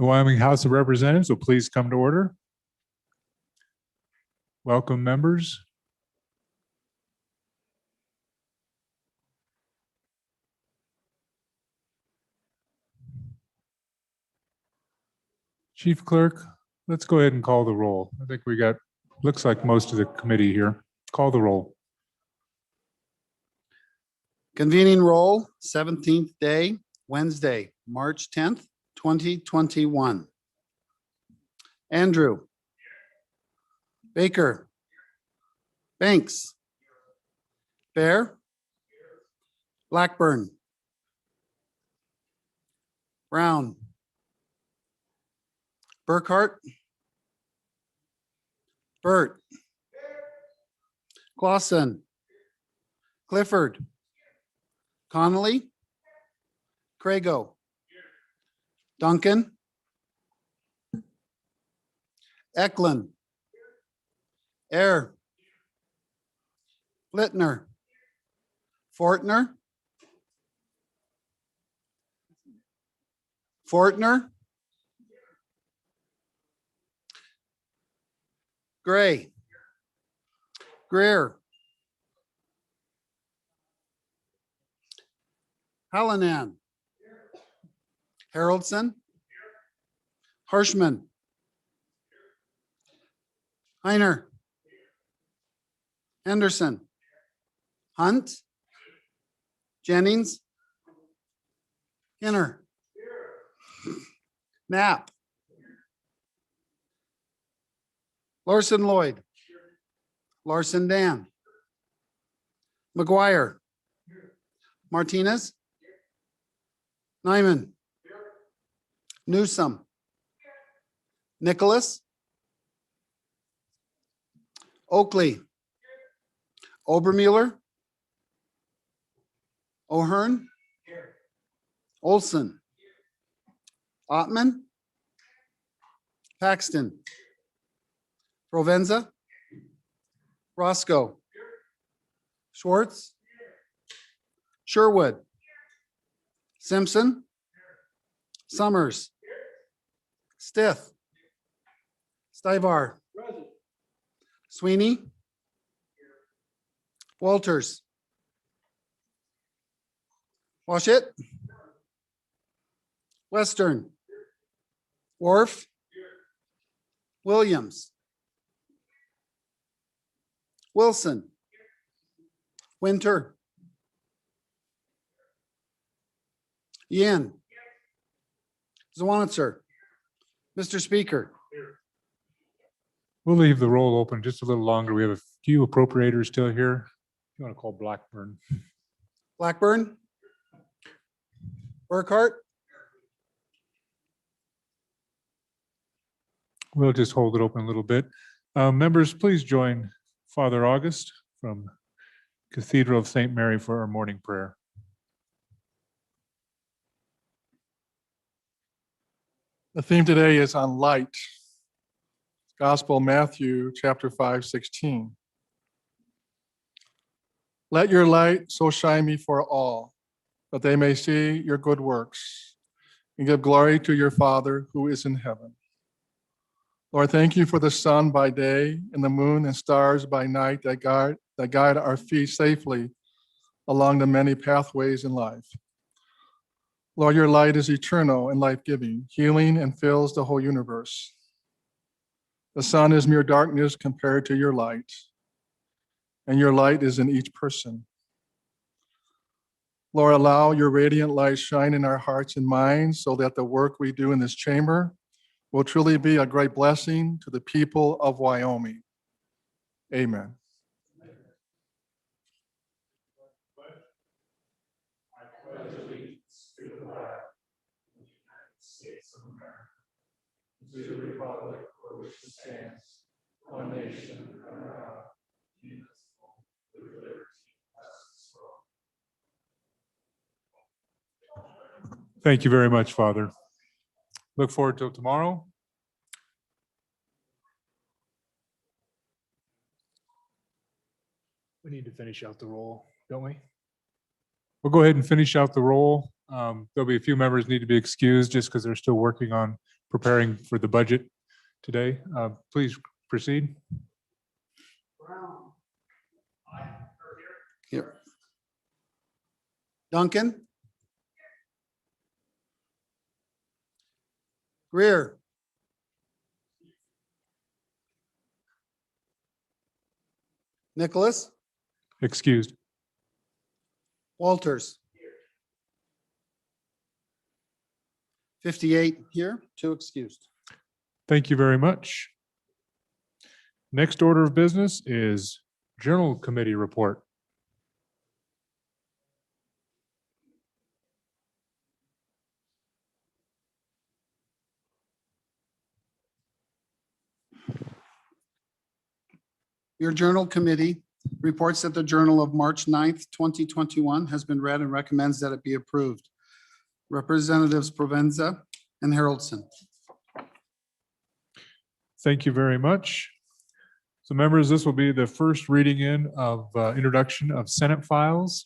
The Wyoming House of Representatives will please come to order. Welcome, members. Chief Clerk, let's go ahead and call the roll. I think we got, looks like most of the committee here. Call the roll. Convening roll, 17th day, Wednesday, March 10th, 2021. Andrew. Baker. Banks. Bear. Blackburn. Brown. Burkhart. Burt. Clausen. Clifford. Connolly. Crago. Duncan. Eklund. Air. Littner. Fortner. Gray. Greer. Hallinan. Haroldson. Harshman. Heiner. Henderson. Hunt. Jennings. Hinner. Knapp. Larson Lloyd. Larson Dan. McGuire. Martinez. Nyman. Newsome. Nicholas. Oakley. Obermueller. O'Hearn. Olson. Ottman. Paxton. Provenza. Roscoe. Schwartz. Sherwood. Simpson. Summers. Stith. Stivar. Sweeney. Walters. Washit. Western. Wharf. Williams. Wilson. Winter. Yin. Zwanitzer. Mr. Speaker. We'll leave the roll open just a little longer. We have a few appropriators still here. You want to call Blackburn? Blackburn. Burkhart. We'll just hold it open a little bit. Members, please join Father August from Cathedral of St. Mary for our morning prayer. The theme today is on light. Gospel Matthew chapter 5:16. Let your light so shine before all, that they may see your good works and give glory to your Father who is in heaven. Lord, thank you for the sun by day and the moon and stars by night that guide our feet safely along the many pathways in life. Lord, your light is eternal and life-giving, healing and fills the whole universe. The sun is mere darkness compared to your light, and your light is in each person. Lord, allow your radiant light shine in our hearts and minds so that the work we do in this chamber will truly be a great blessing to the people of Wyoming. Amen. To the republic for which it stands, one nation, under God, indivisible, with liberty and justice for all. Thank you very much, Father. Look forward till tomorrow. We need to finish out the roll, don't we? We'll go ahead and finish out the roll. There'll be a few members need to be excused just because they're still working on preparing for the budget today. Please proceed. Here. Duncan. Greer. Nicholas. Excused. Walters. 58 here, 2 excused. Thank you very much. Next order of business is Journal Committee report. Your Journal Committee reports that the Journal of March 9th, 2021 has been read and recommends that it be approved. Representatives Provenza and Haroldson. Thank you very much. So members, this will be the first reading in of introduction of Senate files.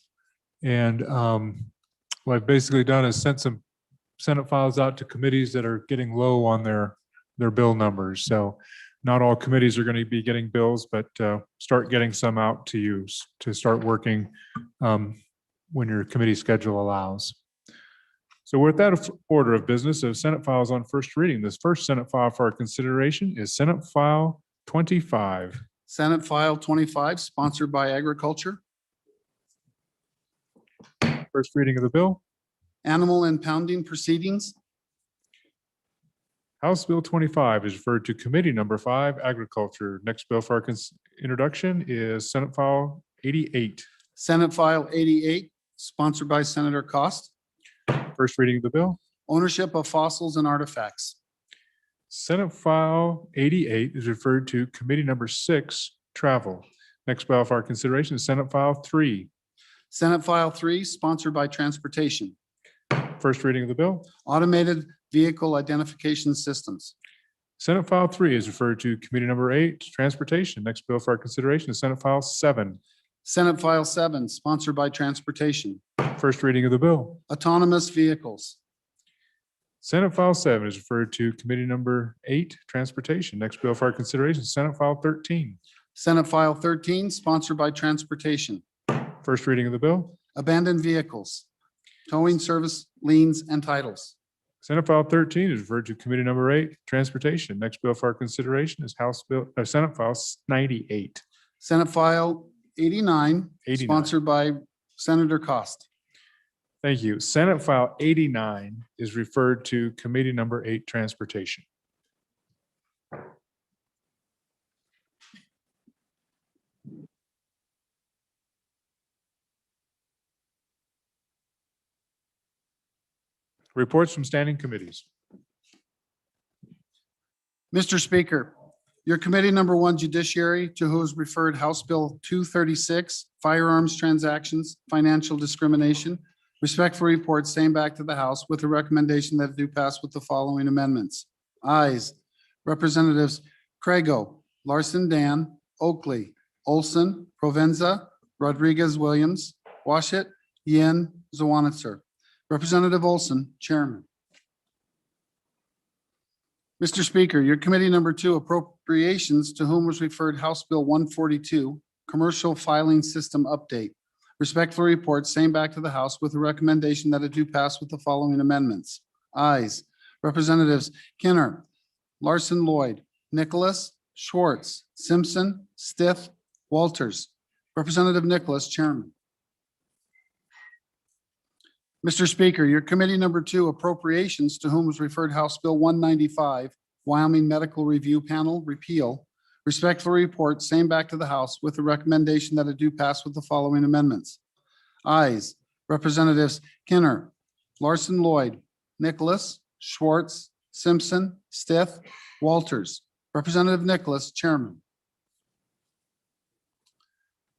And what I've basically done is sent some Senate files out to committees that are getting low on their bill numbers. So not all committees are going to be getting bills, but start getting some out to you to start working when your committee schedule allows. So with that order of business of Senate files on first reading, this first Senate file for our consideration is Senate File 25. Senate File 25, sponsored by Agriculture. First reading of the bill. Animal impounding proceedings. House Bill 25 is referred to Committee Number 5, Agriculture. Next bill for our introduction is Senate File 88. Senate File 88, sponsored by Senator Cost. First reading of the bill. Ownership of fossils and artifacts. Senate File 88 is referred to Committee Number 6, Travel. Next bill for our consideration is Senate File 3. Senate File 3, sponsored by Transportation. First reading of the bill. Automated Vehicle Identification Systems. Senate File 3 is referred to Committee Number 8, Transportation. Next bill for our consideration is Senate File 7. Senate File 7, sponsored by Transportation. First reading of the bill. Autonomous Vehicles. Senate File 7 is referred to Committee Number 8, Transportation. Next bill for our consideration is Senate File 13. Senate File 13, sponsored by Transportation. First reading of the bill. Abandoned Vehicles. Towing Service Liens and Titles. Senate File 13 is referred to Committee Number 8, Transportation. Next bill for our consideration is Senate File 98. Senate File 89, 89. sponsored by Senator Cost. Thank you. Senate File 89 is referred to Committee Number 8, Transportation. Reports from standing committees. Mr. Speaker, your Committee Number 1 Judiciary, to whose referred House Bill 236, Firearms Transactions, Financial Discrimination, respectfully reports same back to the House with a recommendation that it do pass with the following amendments. Ayes. Representatives Craigo, Larson Dan, Oakley, Olson, Provenza, Rodriguez Williams, Washit, Yen, Zawanitzer. Representative Olson, Chairman. Mr. Speaker, your Committee Number 2 Appropriations, to whom was referred House Bill 142, Commercial Filing System Update. Respectfully report same back to the House with a recommendation that it do pass with the following amendments. Ayes. Representatives Kinner, Larson Lloyd, Nicholas, Schwartz, Simpson, Stith, Walters. Representative Nicholas, Chairman. Mr. Speaker, your Committee Number 2 Appropriations, to whom was referred House Bill 195, Wyoming Medical Review Panel Repeal. Respectfully report same back to the House with the recommendation that it do pass with the following amendments. Ayes. Representatives Kinner, Larson Lloyd, Nicholas, Schwartz, Simpson, Stith, Walters. Representative Nicholas, Chairman.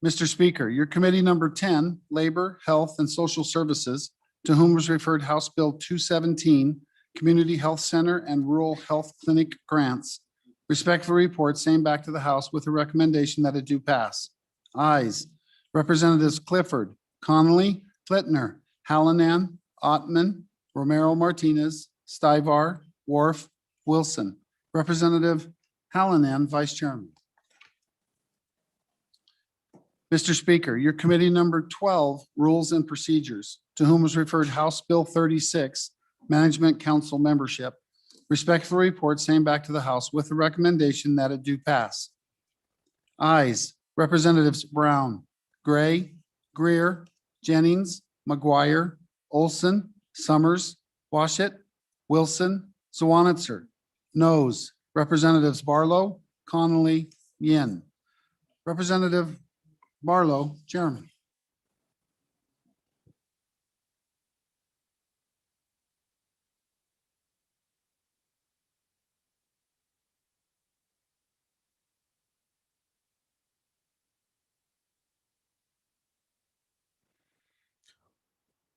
Mr. Speaker, your Committee Number 10, Labor, Health, and Social Services, to whom was referred House Bill 217, Community Health Center and Rural Health Clinic Grants. Respectfully report same back to the House with a recommendation that it do pass. Ayes. Representatives Clifford, Connolly, Flittner, Hallinan, Ottman, Romero Martinez, Stivar, Wharf, Wilson. Representative Hallinan, Vice Chairman. Mr. Speaker, your committee number 12, Rules and Procedures, to whom was referred House Bill 36, Management Council Membership, respectfully report same back to the House with the recommendation that it do pass. Ayes, Representatives Brown, Gray, Greer, Jennings, McGuire, Olson, Summers, Washit, Wilson, Zwanitzer. Noes, Representatives Barlow, Connolly, Yin. Representative Barlow, Chairman.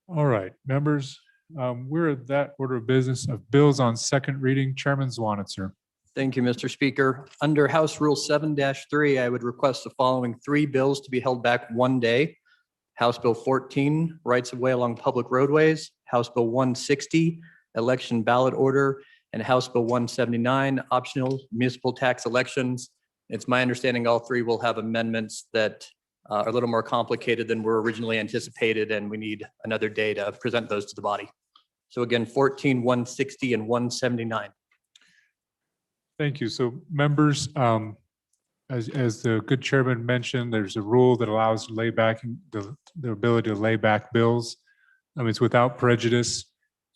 All right, members, we're at that order of business of bills on second reading. Chairman Zwanitzer. Thank you, Mr. Speaker. Under House Rule 7-3, I would request the following three bills to be held back one day. House Bill 14, Rights of Way Along Public Roadways, House Bill 160, Election Ballot Order, and House Bill 179, Optional Municipal Tax Elections. It's my understanding all three will have amendments that are a little more complicated than were originally anticipated, and we need another day to present those to the body. So again, 14, 160, and 179. Thank you. So members, as the good chairman mentioned, there's a rule that allows the ability to lay back bills. It's without prejudice.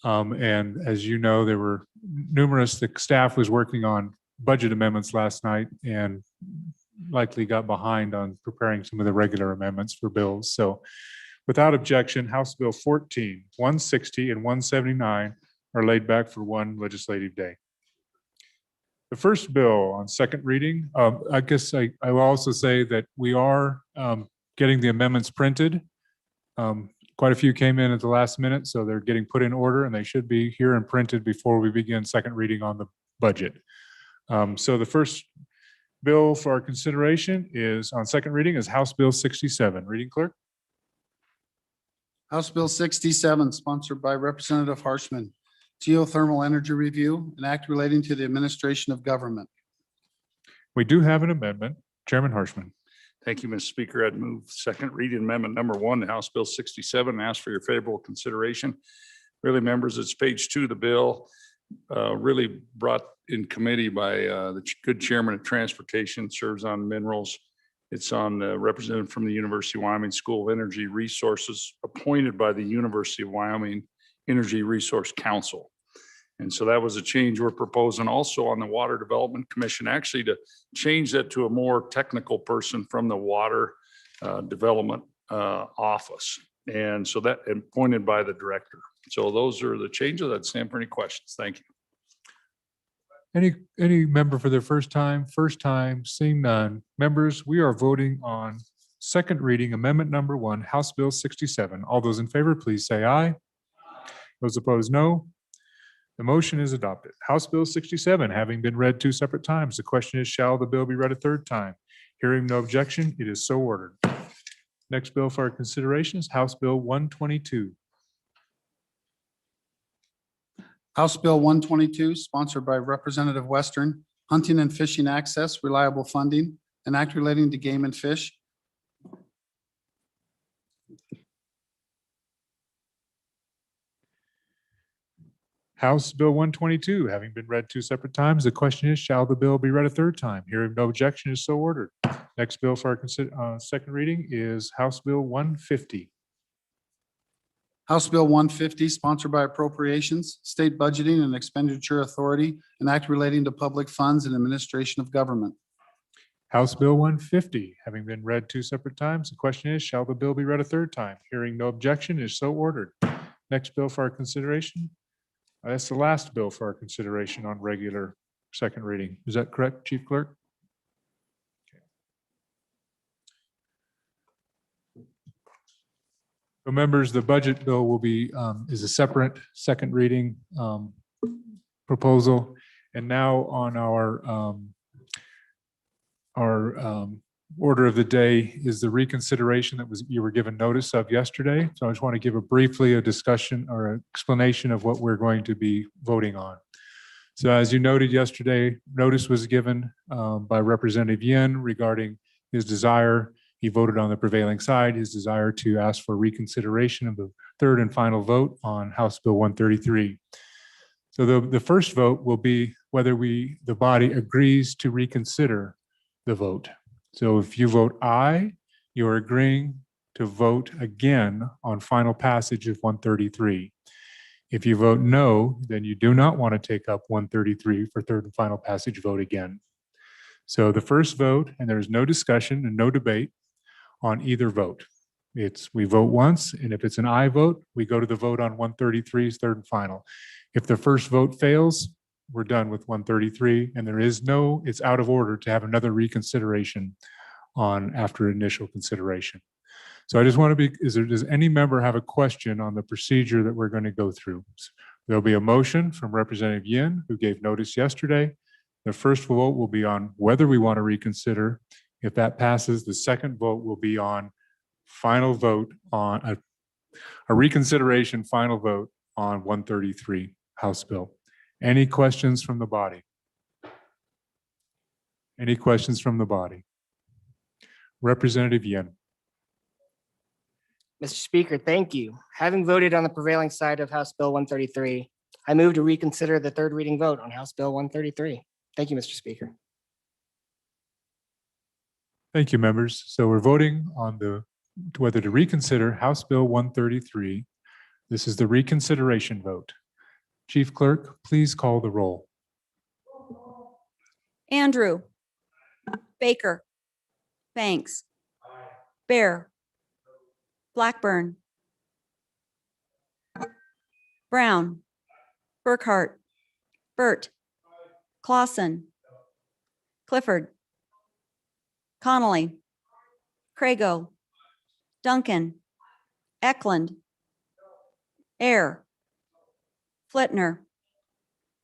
And as you know, there were numerous, the staff was working on budget amendments last night and likely got behind on preparing some of the regular amendments for bills. So without objection, House Bill 14, 160, and 179 are laid back for one legislative day. The first bill on second reading, I guess I will also say that we are getting the amendments printed. Quite a few came in at the last minute, so they're getting put in order and they should be here and printed before we begin second reading on the budget. So the first bill for our consideration is on second reading is House Bill 67. Reading clerk. House Bill 67, sponsored by Representative Harshman. Geothermal energy review, an act relating to the administration of government. We do have an amendment. Chairman Harshman. Thank you, Mr. Speaker. I'd move second reading amendment number 1 to House Bill 67 and ask for your favorable consideration. Really, members, it's page 2 of the bill, really brought in committee by the good chairman of transportation, serves on minerals. It's on the representative from the University of Wyoming School of Energy Resources, appointed by the University of Wyoming Energy Resource Council. And so that was a change we're proposing also on the Water Development Commission, actually to change that to a more technical person from the Water Development Office. And so that appointed by the director. So those are the changes. I'd stand for any questions. Thank you. Any member for their first time? First time, seeing none. Members, we are voting on second reading amendment number 1, House Bill 67. All those in favor, please say aye. Those opposed, no. The motion is adopted. House Bill 67 having been read 2 separate times. The question is, shall the bill be read a third time? Hearing no objection, it is so ordered. Next bill for our consideration is House Bill 122. House Bill 122, sponsored by Representative Western, hunting and fishing access, reliable funding, an act relating to game and fish. House Bill 122 having been read 2 separate times. The question is, shall the bill be read a third time? Hearing no objection, is so ordered. Next bill for our second reading is House Bill 150. House Bill 150, sponsored by Appropriations, State Budgeting and Expenditure Authority, an act relating to public funds and administration of government. House Bill 150 having been read 2 separate times. The question is, shall the bill be read a third time? Hearing no objection, is so ordered. Next bill for our consideration. That's the last bill for our consideration on regular second reading. Is that correct, Chief Clerk? Okay. So members, the budget bill will be is a separate second reading proposal. And now on our order of the day is the reconsideration that you were given notice of yesterday. So I just want to give briefly a discussion or an explanation of what we're going to be voting on. So as you noted yesterday, notice was given by Representative Yin regarding his desire. He voted on the prevailing side, his desire to ask for reconsideration of the third and final vote on House Bill 133. So the first vote will be whether the body agrees to reconsider the vote. So if you vote aye, you're agreeing to vote again on final passage of 133. If you vote no, then you do not want to take up 133 for third and final passage vote again. So the first vote, and there's no discussion and no debate on either vote. We vote once, and if it's an aye vote, we go to the vote on 133's third and final. If the first vote fails, we're done with 133, and it's out of order to have another reconsideration after initial consideration. So I just want to does any member have a question on the procedure that we're going to go through? There'll be a motion from Representative Yin, who gave notice yesterday. The first vote will be on whether we want to reconsider. If that passes, the second vote will be on final vote on a reconsideration final vote on 133 House Bill. Any questions from the body? Any questions from the body? Representative Yin. Mr. Speaker, thank you. Having voted on the prevailing side of House Bill 133, I move to reconsider the third reading vote on House Bill 133. Thank you, Mr. Speaker. Thank you, members. So we're voting on whether to reconsider House Bill 133. This is the reconsideration vote. Chief Clerk, please call the roll. Andrew. Baker. Banks. Bear. Blackburn. Brown. Burkhart. Burt. Clausen. Clifford. Connolly. Crago. Duncan. Eklund. Air. Flitner.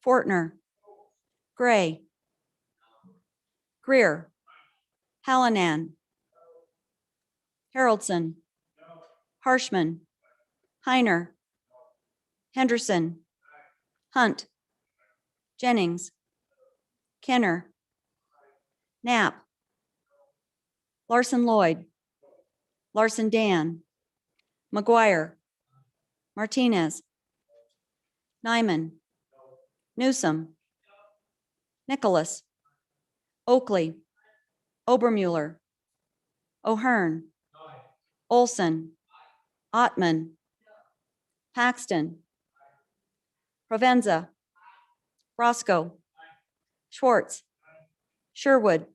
Fortner. Gray. Greer. Hallinan. Haroldson. Harshman. Heiner. Henderson. Hunt. Jennings. Kenner. Knapp. Larson Lloyd. Larson Dan. McGuire. Martinez. Nyman. Newsom. Nicholas. Oakley. Obermuller. O'Hearn. Olson. Ottman. Paxton. Provenza. Roscoe. Schwartz. Sherwood.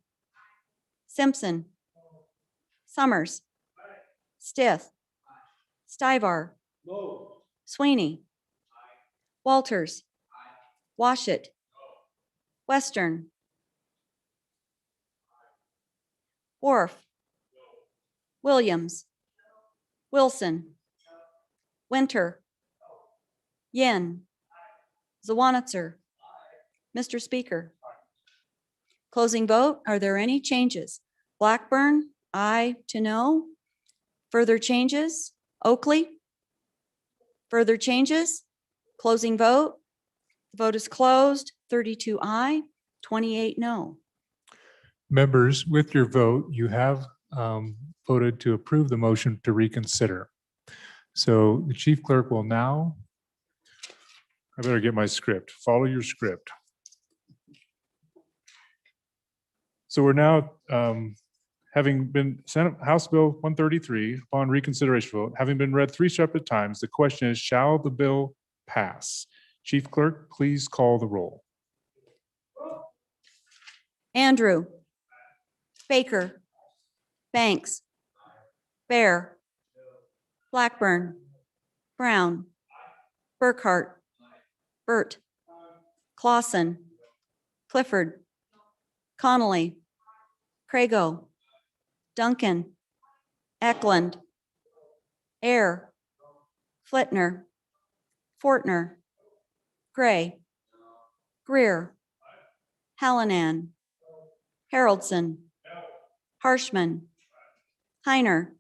Simpson. Summers. Stith. Stivar. Sweeney. Walters. Washit. Western. Wharf. Williams. Wilson. Winter. Yin. Zawanitzer. Mr. Speaker. Closing vote. Are there any changes? Blackburn, aye to no. Further changes? Oakley? Further changes? Closing vote. The vote is closed. 32 aye, 28 no. Members, with your vote, you have voted to approve the motion to reconsider. So the chief clerk will now, I better get my script. Follow your script. So we're now having been Senate House Bill 133 upon reconsideration vote, having been read 3 separate times, the question is, shall the bill pass? Chief Clerk, please call the roll. Andrew. Baker. Banks. Bear. Blackburn. Brown. Burkhart. Burt. Clausen. Clifford. Connolly. Crago. Duncan. Eklund. Air. Flitner. Fortner. Gray. Greer. Hallinan. Haroldson. Harshman. Heiner.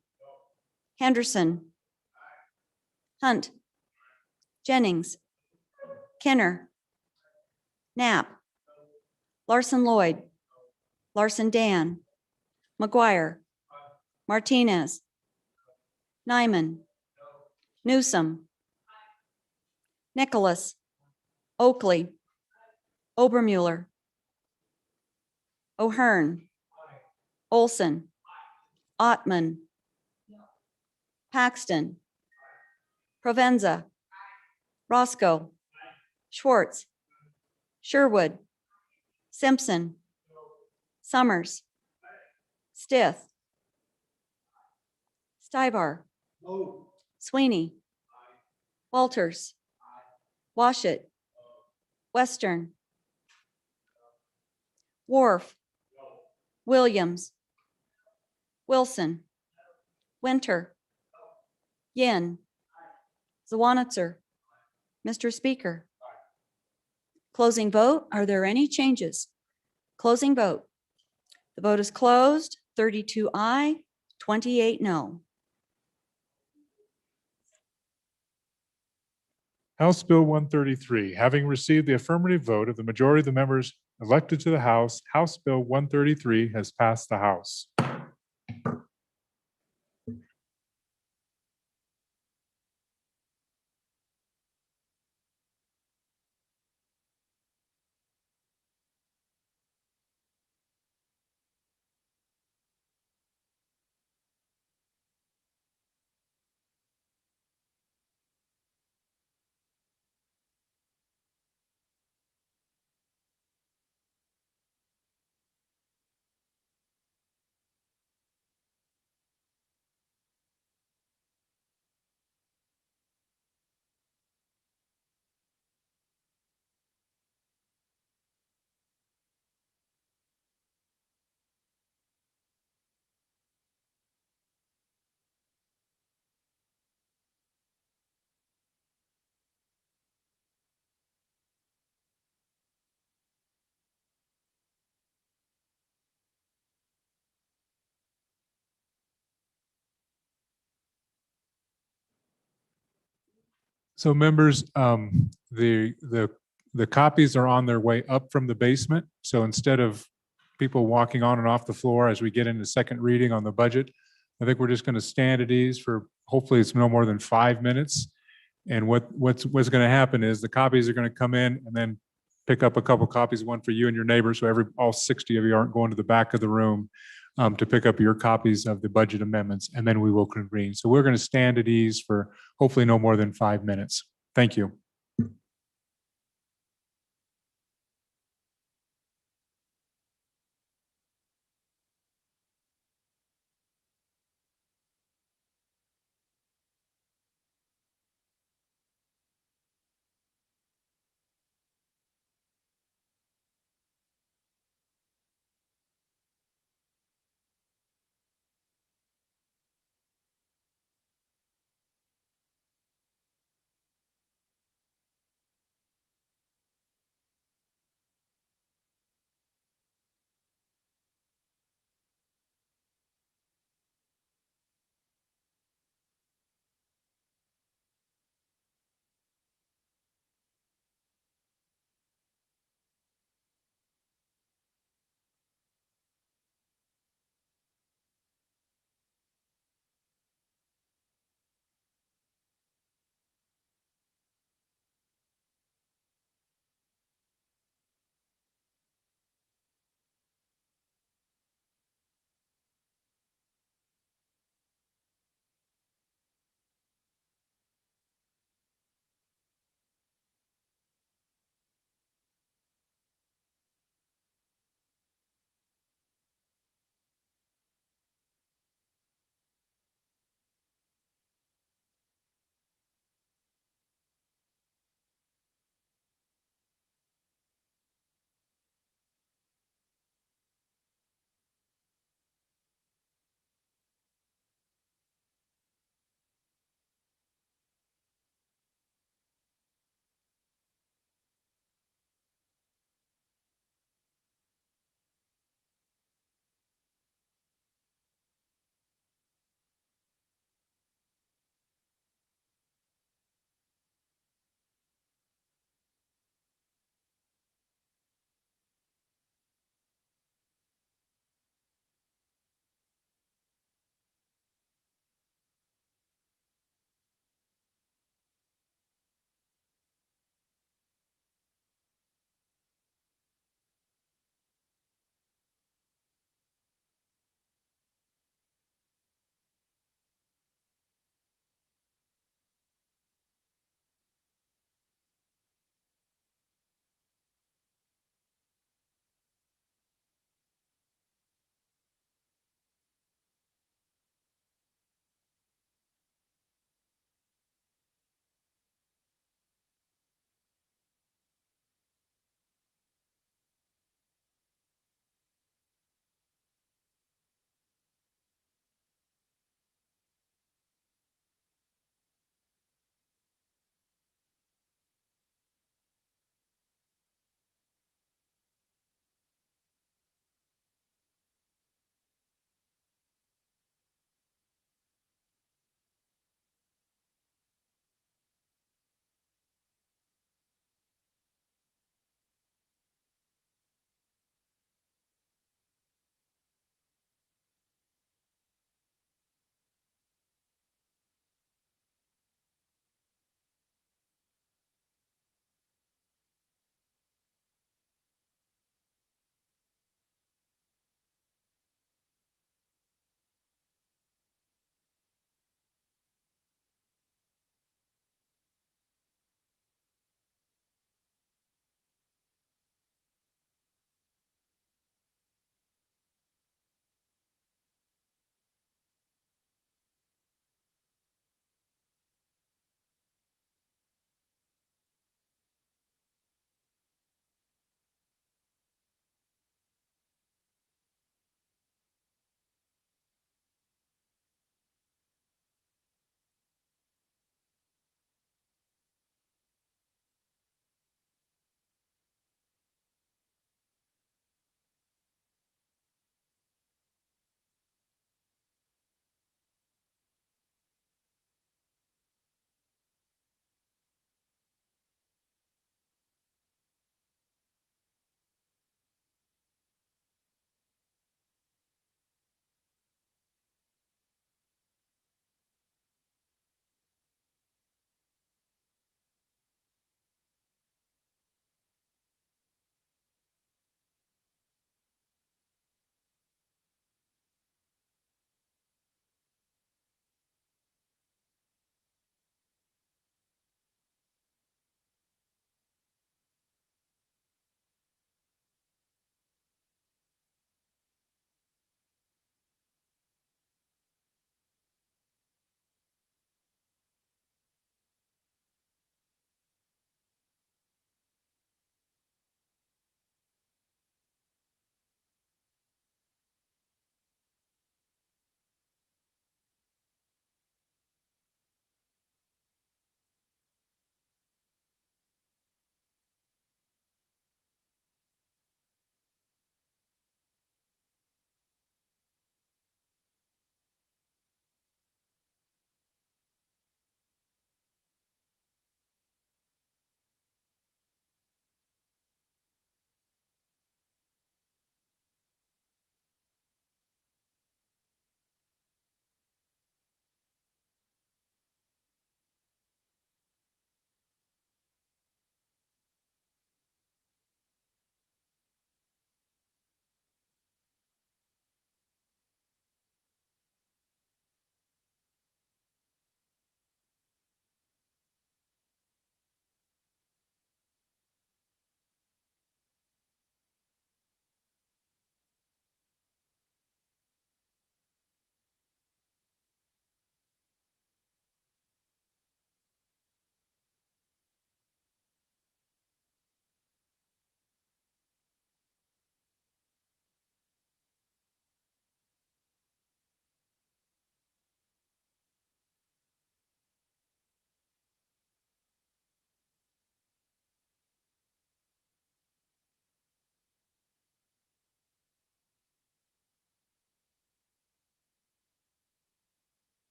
Henderson. Hunt. Jennings. Kenner. Knapp, Larson Lloyd, Larson Dan, McGuire, Martinez, Nyman, Newsom, Nicholas, Oakley, Obermuller, O'Hearn, Olson, Ottman, Paxton, Provenza, Roscoe, Schwartz, Sherwood, Simpson, Summers, Stith, Stivar, Sweeney, Walters, Washit, Western, Wharf, Williams, Wilson, Winter, Yin, Zawanitzer, Mr. Speaker. Closing vote. Are there any changes? Closing vote. The vote is closed. 32 aye, 28 no. House Bill 133, having received the affirmative vote of the majority of the members elected to the House, House Bill 133 has passed the House. So members, the copies are on their way up from the basement. So instead of people walking on and off the floor as we get into second reading on the budget, I think we're just going to stand at ease for, hopefully it's no more than 5 minutes. And what's going to happen is the copies are going to come in and then pick up a couple copies, one for you and your neighbors. So all 60 of you aren't going to the back of the room to pick up your copies of the budget amendments, and then we will convene. So we're going to stand at ease for hopefully no more than 5 minutes. Thank you.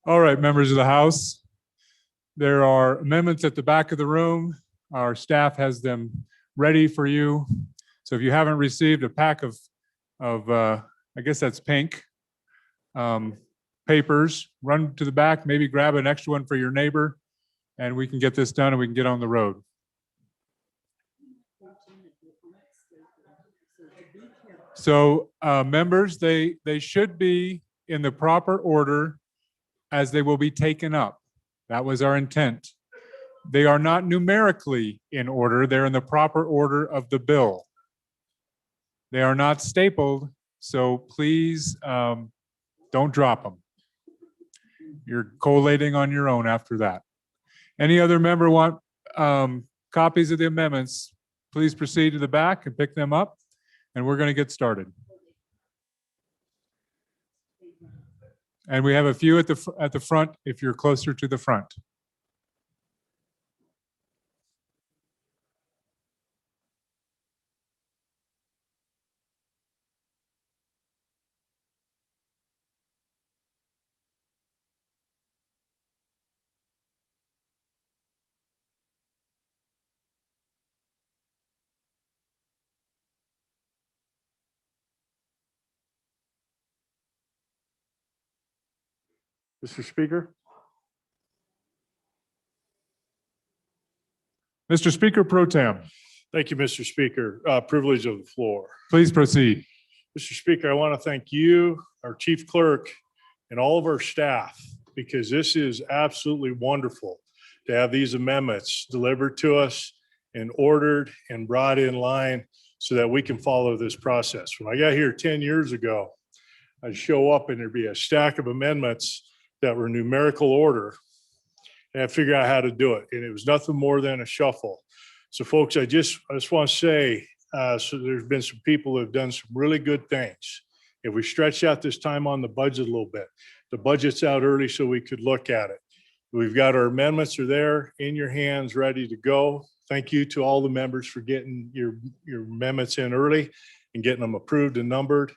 All right, members of the House. There are amendments at the back of the room. Our staff has them ready for you. So if you haven't received a pack of I guess that's pink, papers, run to the back, maybe grab an extra one for your neighbor, and we can get this done and we can get on the road. So members, they should be in the proper order as they will be taken up. That was our intent. They are not numerically in order. They're in the proper order of the bill. They are not stapled, so please don't drop them. You're collating on your own after that. Any other member want copies of the amendments? Please proceed to the back and pick them up, and we're going to get started. And we have a few at the front if you're closer to the front. Mr. Speaker, Mr. Speaker Pro Tem, thank you, Mr. Speaker. Privilege of the floor. please proceed. Mr. Speaker, I want to thank you, our chief clerk, and all of our staff, because this is absolutely wonderful to have these amendments delivered to us and ordered and brought in line so that we can follow this process. When I got here 10 years ago, I'd show up and there'd be a stack of amendments that were numerical order, and I figured out how to do it. And it was nothing more than a shuffle. So folks, I just want to say, so there's been some people who have done some really good things. If we stretch out this time on the budget a little bit, the budget's out early so we could look at it. We've got our amendments are there in your hands, ready to go. Thank you to all the members for getting your amendments in early and getting them approved and numbered.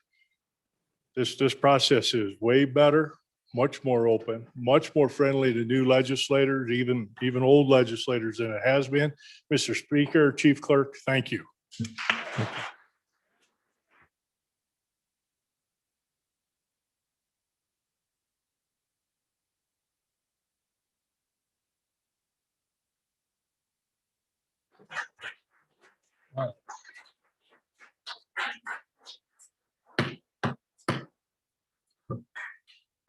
This process is way better, much more open, much more friendly to new legislators, even old legislators than it has been. Mr. Speaker, Chief Clerk, thank you.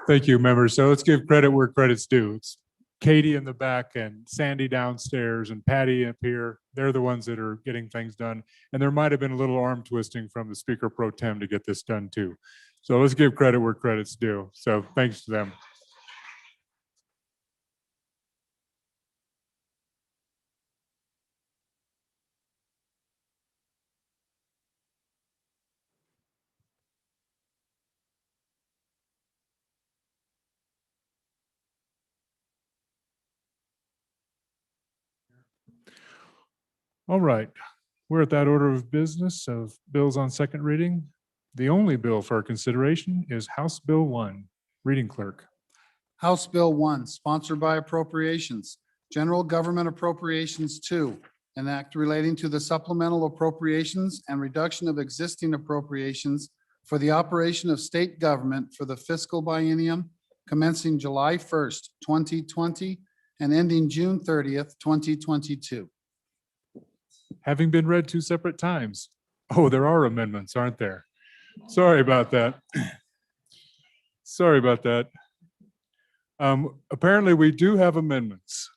Thank you, members. So let's give credit where credit's due. It's Katie in the back and Sandy downstairs and Patty up here. They're the ones that are getting things done. And there might have been a little arm twisting from the Speaker Pro Tem to get this done too. So let's give credit where credit's due. So thanks to them. All right, we're at that order of business of bills on second reading. The only bill for our consideration is House Bill 1. Reading clerk. House Bill 1, sponsored by Appropriations, General Government Appropriations 2, an act relating to the supplemental appropriations and reduction of existing appropriations for the operation of state government for the fiscal biennium commencing July 1st, 2020 and ending June 30th, 2022. Having been read 2 separate times. Oh, there are amendments, aren't there? Sorry about that. Sorry about that. Apparently, we do have amendments.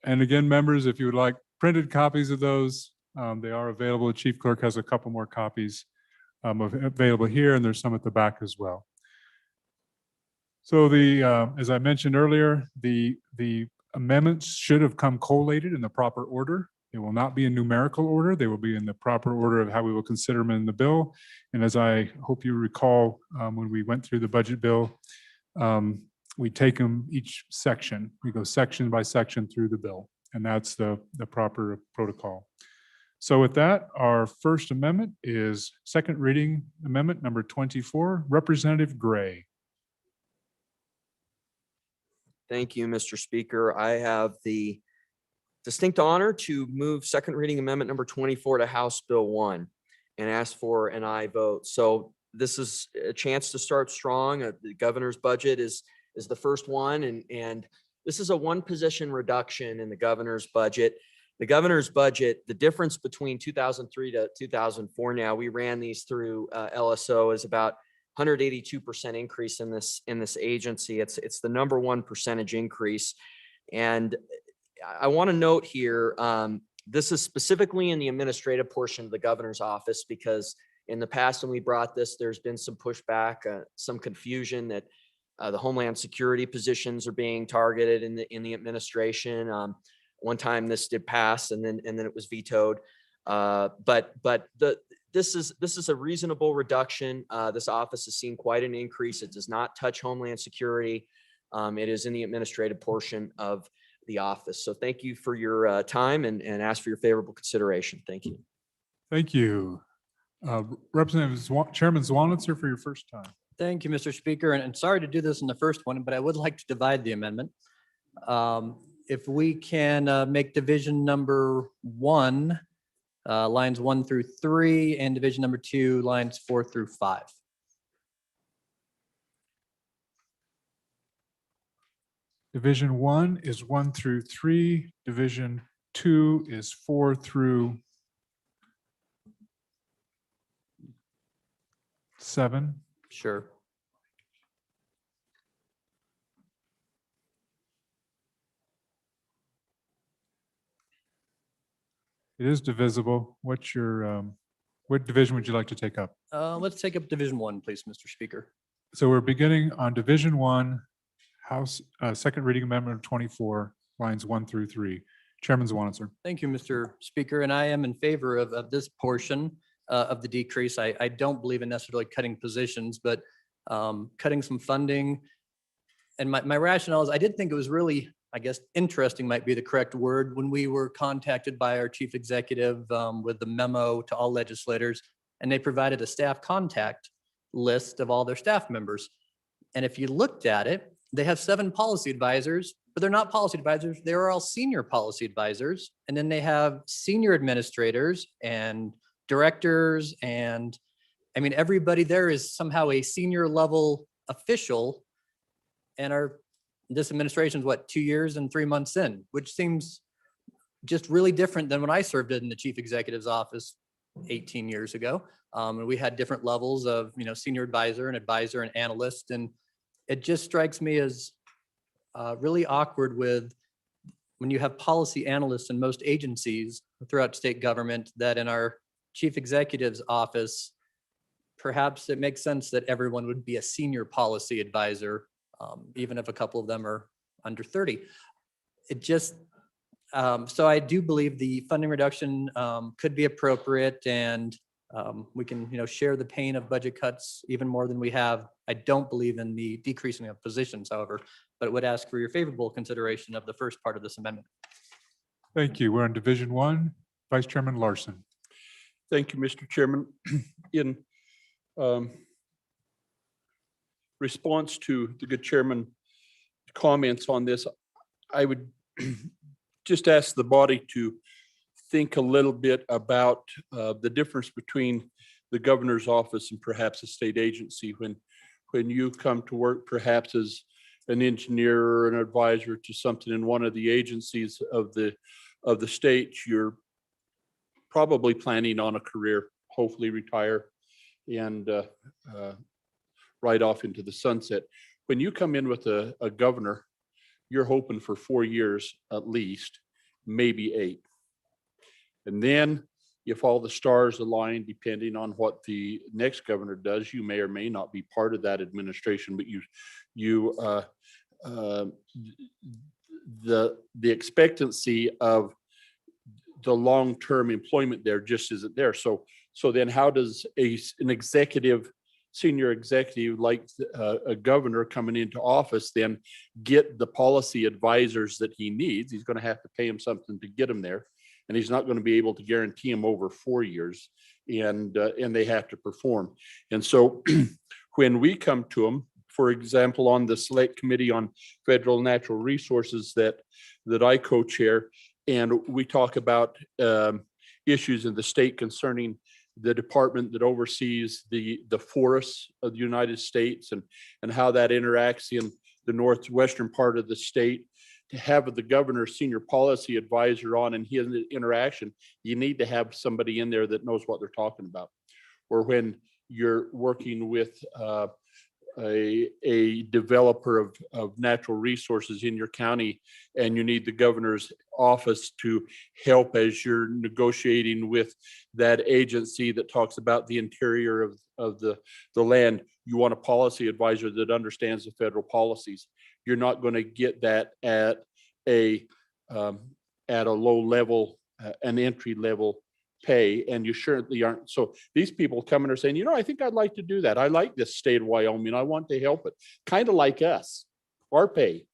And again, members, if you would like printed copies of those, they are available. The Chief Clerk has a couple more copies available here, and there's some at the back as well. So as I mentioned earlier, the amendments should have come collated in the proper order. They will not be in numerical order. They will be in the proper order of how we will consider them in the bill. And as I hope you recall, when we went through the budget bill, we take them each section. We go section by section through the bill, and that's the proper protocol. So with that, our first amendment is second reading amendment number 24, Representative Gray. Thank you, Mr. Speaker. I have the distinct honor to move second reading amendment number 24 to House Bill 1 and ask for an aye vote. So this is a chance to start strong. The governor's budget is the first one, and this is a one position reduction in the governor's budget. The governor's budget, the difference between 2003 to 2004 now, we ran these through LSO, is about 182% increase in this agency. It's the number one percentage increase. And I want to note here, this is specifically in the administrative portion of the governor's office, because in the past when we brought this, there's been some pushback, some confusion that the Homeland Security positions are being targeted in the administration. One time this did pass, and then it was vetoed. But this is a reasonable reduction. This office has seen quite an increase. It does not touch Homeland Security. It is in the administrative portion of the office. So thank you for your time, and ask for your favorable consideration. Thank you. Thank you. Representative Chairman Zwanitzer for your first time. Thank you, Mr. Speaker, and sorry to do this in the first one, but I would like to divide the amendment. If we can make division number 1, lines 1 through 3, and division number 2, lines 4 through 5. Division 1 is 1 through 3. Division 2 is 4 through 7. Sure. It is divisible. What's your, what division would you like to take up? Let's take up division 1, please, Mr. Speaker. So we're beginning on Division 1, House, second reading amendment of 24, lines 1 through 3. Chairman Zwanitzer. Thank you, Mr. Speaker, and I am in favor of this portion of the decrease. I don't believe in necessarily cutting positions, but cutting some funding. And my rationale is I did think it was really, I guess, interesting might be the correct word, when we were contacted by our chief executive with the memo to all legislators, and they provided a staff contact list of all their staff members. And if you looked at it, they have 7 policy advisors, but they're not policy advisors. They're all senior policy advisors. And then they have senior administrators and directors. And I mean, everybody there is somehow a senior level official. And this administration is what, 2 years and 3 months in, which seems just really different than when I served in the chief executive's office 18 years ago. And we had different levels of, senior advisor and analyst. And it just strikes me as really awkward when you have policy analysts in most agencies throughout state government, that in our chief executive's office, perhaps it makes sense that everyone would be a senior policy advisor, even if a couple of them are under 30. It just, so I do believe the funding reduction could be appropriate, and we can, share the pain of budget cuts even more than we have. I don't believe in the decreasing of positions, however, but would ask for your favorable consideration of the first part of this amendment. Thank you. We're on Division 1. Vice Chairman Larson. Thank you, Mr. Chairman. In response to the good chairman comments on this, I would just ask the body to think a little bit about the difference between the governor's office and perhaps a state agency. When you come to work perhaps as an engineer or an advisor to something in one of the agencies of the state, you're probably planning on a career, hopefully retire and ride off into the sunset. When you come in with a governor, you're hoping for 4 years at least, maybe 8. And then if all the stars align, depending on what the next governor does, you may or may not be part of that administration, but the expectancy of the long-term employment there just isn't there. So then how does an executive, senior executive like a governor coming into office then get the policy advisors that he needs? He's going to have to pay him something to get him there. And he's not going to be able to guarantee him over 4 years, and they have to perform. And so when we come to him for example, on the Select Committee on Federal Natural Resources that I co-chair, and we talk about issues in the state concerning the department that oversees the forests of the United States and how that interacts in the northwestern part of the state. To have the governor's senior policy advisor on and his interaction, you need to have somebody in there that knows what they're talking about. Or when you're working with a developer of natural resources in your county and you need the governor's office to help as you're negotiating with that agency that talks about the interior of the land, you want a policy advisor that understands the federal policies. You're not going to get that at a low level, an entry level pay, and you certainly aren't. So these people coming are saying, I think I'd like to do that. I like this state of Wyoming. I want to help it. Kind of like us, our pay.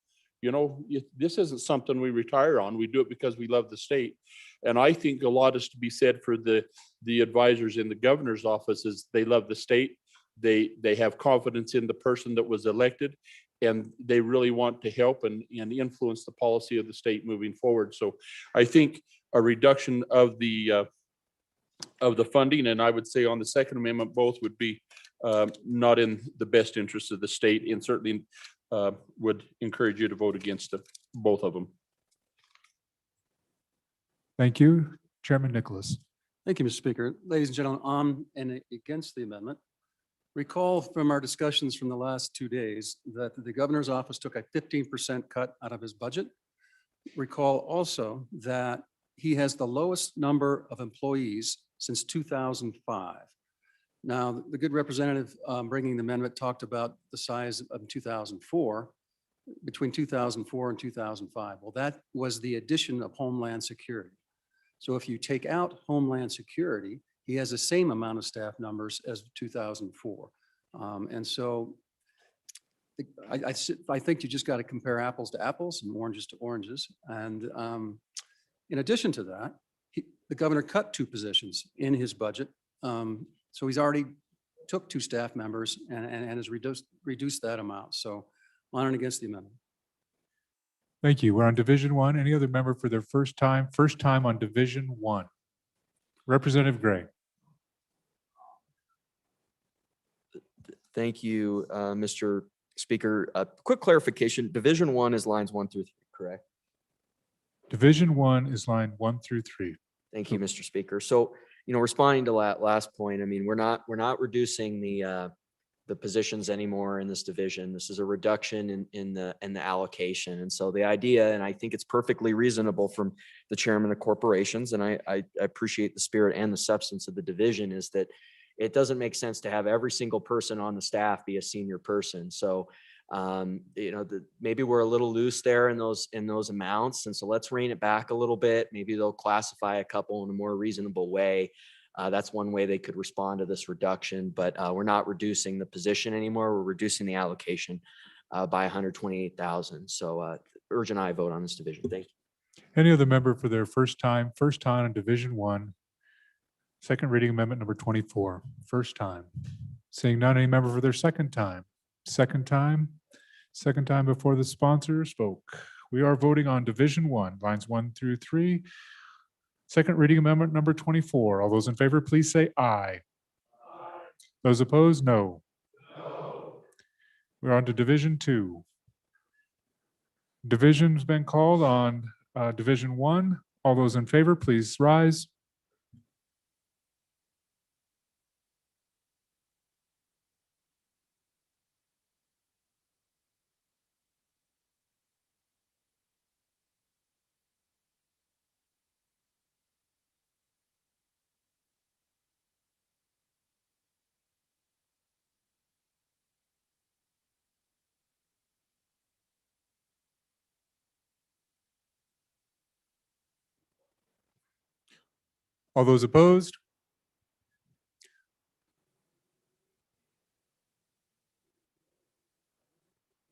This isn't something we retire on. We do it because we love the state. And I think a lot is to be said for the advisors in the governor's office is they love the state. They have confidence in the person that was elected, and they really want to help and influence the policy of the state moving forward. So I think a reduction of the funding, and I would say on the Second Amendment, both would be not in the best interest of the state, and certainly would encourage you to vote against both of them. Thank you. Chairman Nicholas. Thank you, Mr. Speaker. Ladies and gentlemen, on and against the amendment. Recall from our discussions from the last 2 days that the governor's office took a 15% cut out of his budget. Recall also that he has the lowest number of employees since 2005. Now, the good representative bringing the amendment talked about the size of 2004, between 2004 and 2005. Well, that was the addition of Homeland Security. So if you take out Homeland Security, he has the same amount of staff numbers as 2004. And so I think you just got to compare apples to apples and oranges to oranges. And in addition to that, the governor cut 2 positions in his budget. So he's already took 2 staff members and has reduced that amount. So on and against the amendment. Thank you. We're on Division 1. Any other member for their first time on Division 1? Representative Gray. Thank you, Mr. Speaker. Quick clarification, Division 1 is lines 1 through 3, correct? Division 1 is line 1 through 3. Thank you, Mr. Speaker. So, responding to that last point, I mean, we're not reducing the positions anymore in this division. This is a reduction in the allocation. And so the idea, and I think it's perfectly reasonable from the chairman of corporations, and I appreciate the spirit and the substance of the division, is that it doesn't make sense to have every single person on the staff be a senior person. So, maybe we're a little loose there in those amounts. And so let's rein it back a little bit. Maybe they'll classify a couple in a more reasonable way. That's one way they could respond to this reduction, but we're not reducing the position anymore. We're reducing the allocation by 128,000. So urge and I vote on this division. Thank you. Any other member for their first time on Division 1, second reading amendment number 24, first time. Seeing none, any member for their second time before the sponsor spoke. We are voting on Division 1, lines 1 through 3. Second reading amendment number 24. All those in favor, please say aye. Those opposed, no. We're on to Division 2. Division's been called on Division 1. All those in favor, please rise. All those opposed?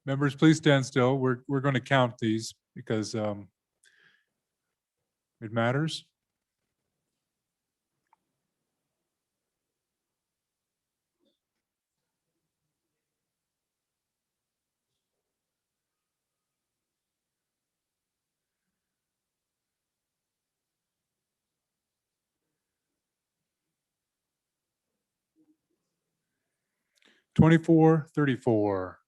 Members, please stand still. We're going to count these because it matters. 2434.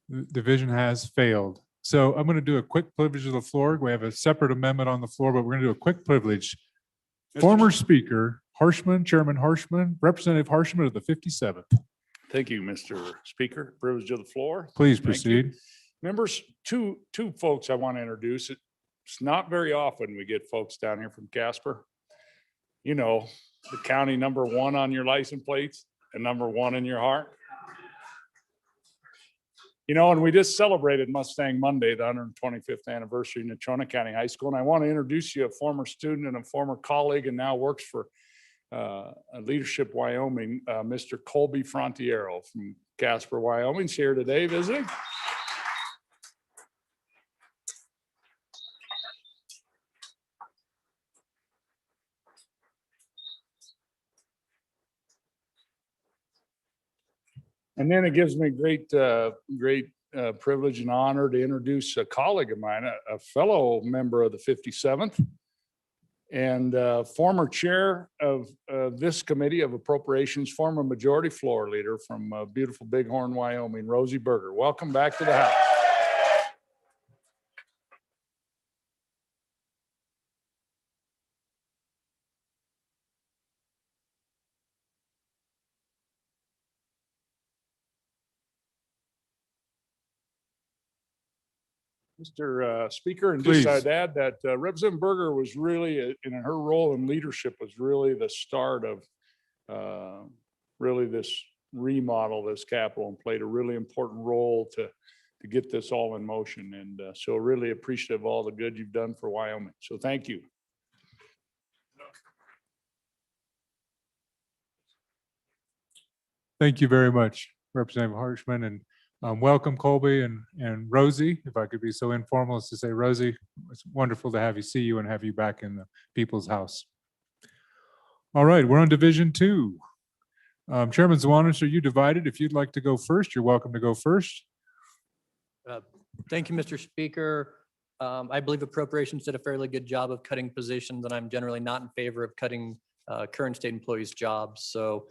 The division has failed. So I'm going to do a quick privilege of the floor. We have a separate amendment on the floor, but we're going to do a quick privilege. Former Speaker Harshman, Chairman Harshman, Representative Harshman of the 57th. Thank you, Mr. Speaker. Privilege of the floor. Please Thank you. proceed. Members, two folks I want to introduce. It's not very often we get folks down here from Casper. You know, the county #1 on your license plates and #1 in your heart. You know, and we just celebrated Mustang Monday, the 125th anniversary in Natrona County High School. And I want to introduce you a former student and a former colleague and now works for Leadership Wyoming, Mr. Colby Frontiero from Casper, Wyoming, is here today visiting. And then it gives me great privilege and honor to introduce a colleague of mine, a fellow member of the 57th and former chair of this committee of appropriations, former majority floor leader from beautiful Bighorn, Wyoming, Rosie Berger. Welcome back to the House. Mr. Speaker, and just Please. I'd add that Representative Berger was really, in her role in leadership, was really the start of really this remodel, this Capitol, and played a really important role to get this all in motion. And so really appreciative of all the good you've done for Wyoming. So thank you. Thank you very much, Representative Harshman, and welcome Colby and Rosie, if I could be so informal as to say, Rosie, it's wonderful to see you and have you back in the People's House. All right, we're on Division 2. Chairman Zwanich, are you divided? If you'd like to go first, you're welcome to go first. Thank you, Mr. Speaker. I believe appropriations did a fairly good job of cutting positions, and I'm generally not in favor of cutting current state employees' jobs. So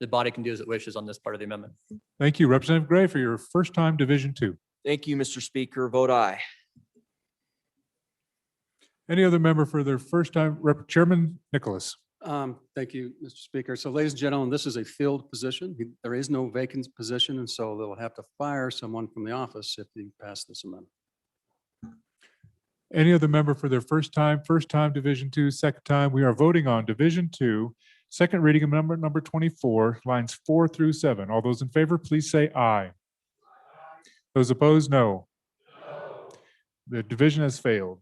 the body can do as it wishes on this part of the amendment. Thank you, Representative Gray, for your first time Division 2. Thank you, Mr. Speaker. Vote aye. Any other member for their first time? Chairman Nicholas. Thank you, Mr. Speaker. So ladies and gentlemen, this is a filled position. There is no vacant position, and so they'll have to fire someone from the office if you pass this amendment. Any other member for their first time Division 2, second time? We are voting on Division 2, second reading amendment number 24, lines 4 through 7. All those in favor, please say aye. Those opposed, no. The division has failed.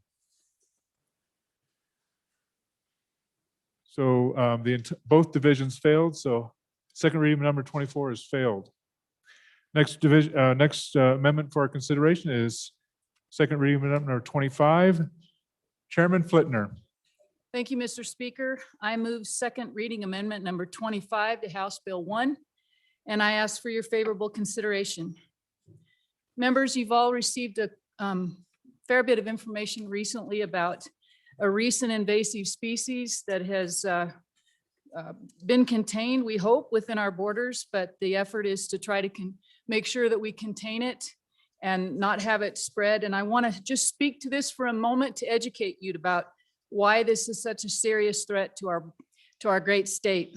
So both divisions failed. So second reading number 24 has failed. Next amendment for our consideration is second reading amendment number 25. Chairman Flitner. Thank you, Mr. Speaker. I move second reading amendment number 25 to House Bill 1, and I ask for your favorable consideration. Members, you've all received a fair bit of information recently about a recent invasive species that has been contained, we hope, within our borders, but the effort is to try to make sure that we contain it and not have it spread. And I want to just speak to this for a moment to educate you about why this is such a serious threat to our great state.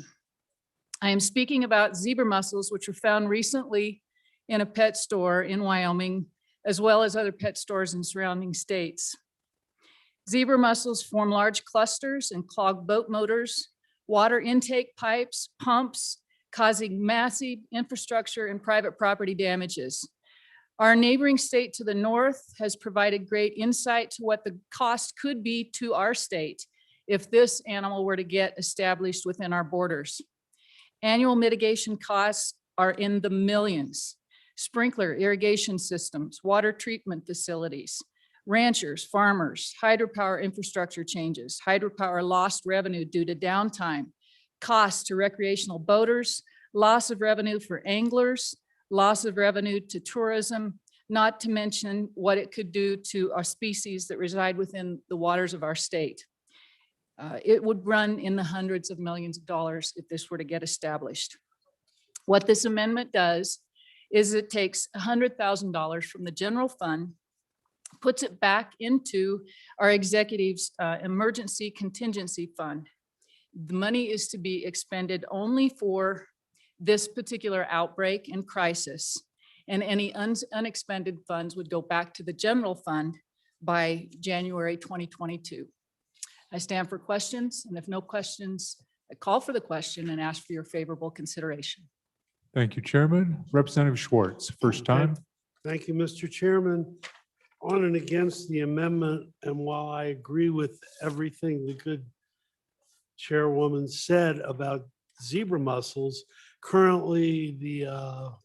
I am speaking about zebra mussels, which were found recently in a pet store in Wyoming, as well as other pet stores in surrounding states. Zebra mussels form large clusters and clog boat motors, water intake pipes, pumps, causing massive infrastructure and private property damages. Our neighboring state to the north has provided great insight to what the cost could be to our state if this animal were to get established within our borders. Annual mitigation costs are in the millions. Sprinkler irrigation systems, water treatment facilities, ranchers, farmers, hydropower infrastructure changes, hydropower lost revenue due to downtime, costs to recreational boaters, loss of revenue for anglers, loss of revenue to tourism, not to mention what it could do to our species that reside within the waters of our state. It would run in the hundreds of millions of dollars if this were to get established. What this amendment does is it takes $100,000 from the general fund, puts it back into our executive's emergency contingency fund. The money is to be expended only for this particular outbreak and crisis. And any unexpended funds would go back to the general fund by January 2022. I stand for questions, and if no questions, I call for the question and ask for your favorable consideration. Thank you, Chairman. Representative Schwartz, first time. Thank you, Mr. Chairman. On and against the amendment, and while I agree with everything the good chairwoman said about zebra mussels, currently the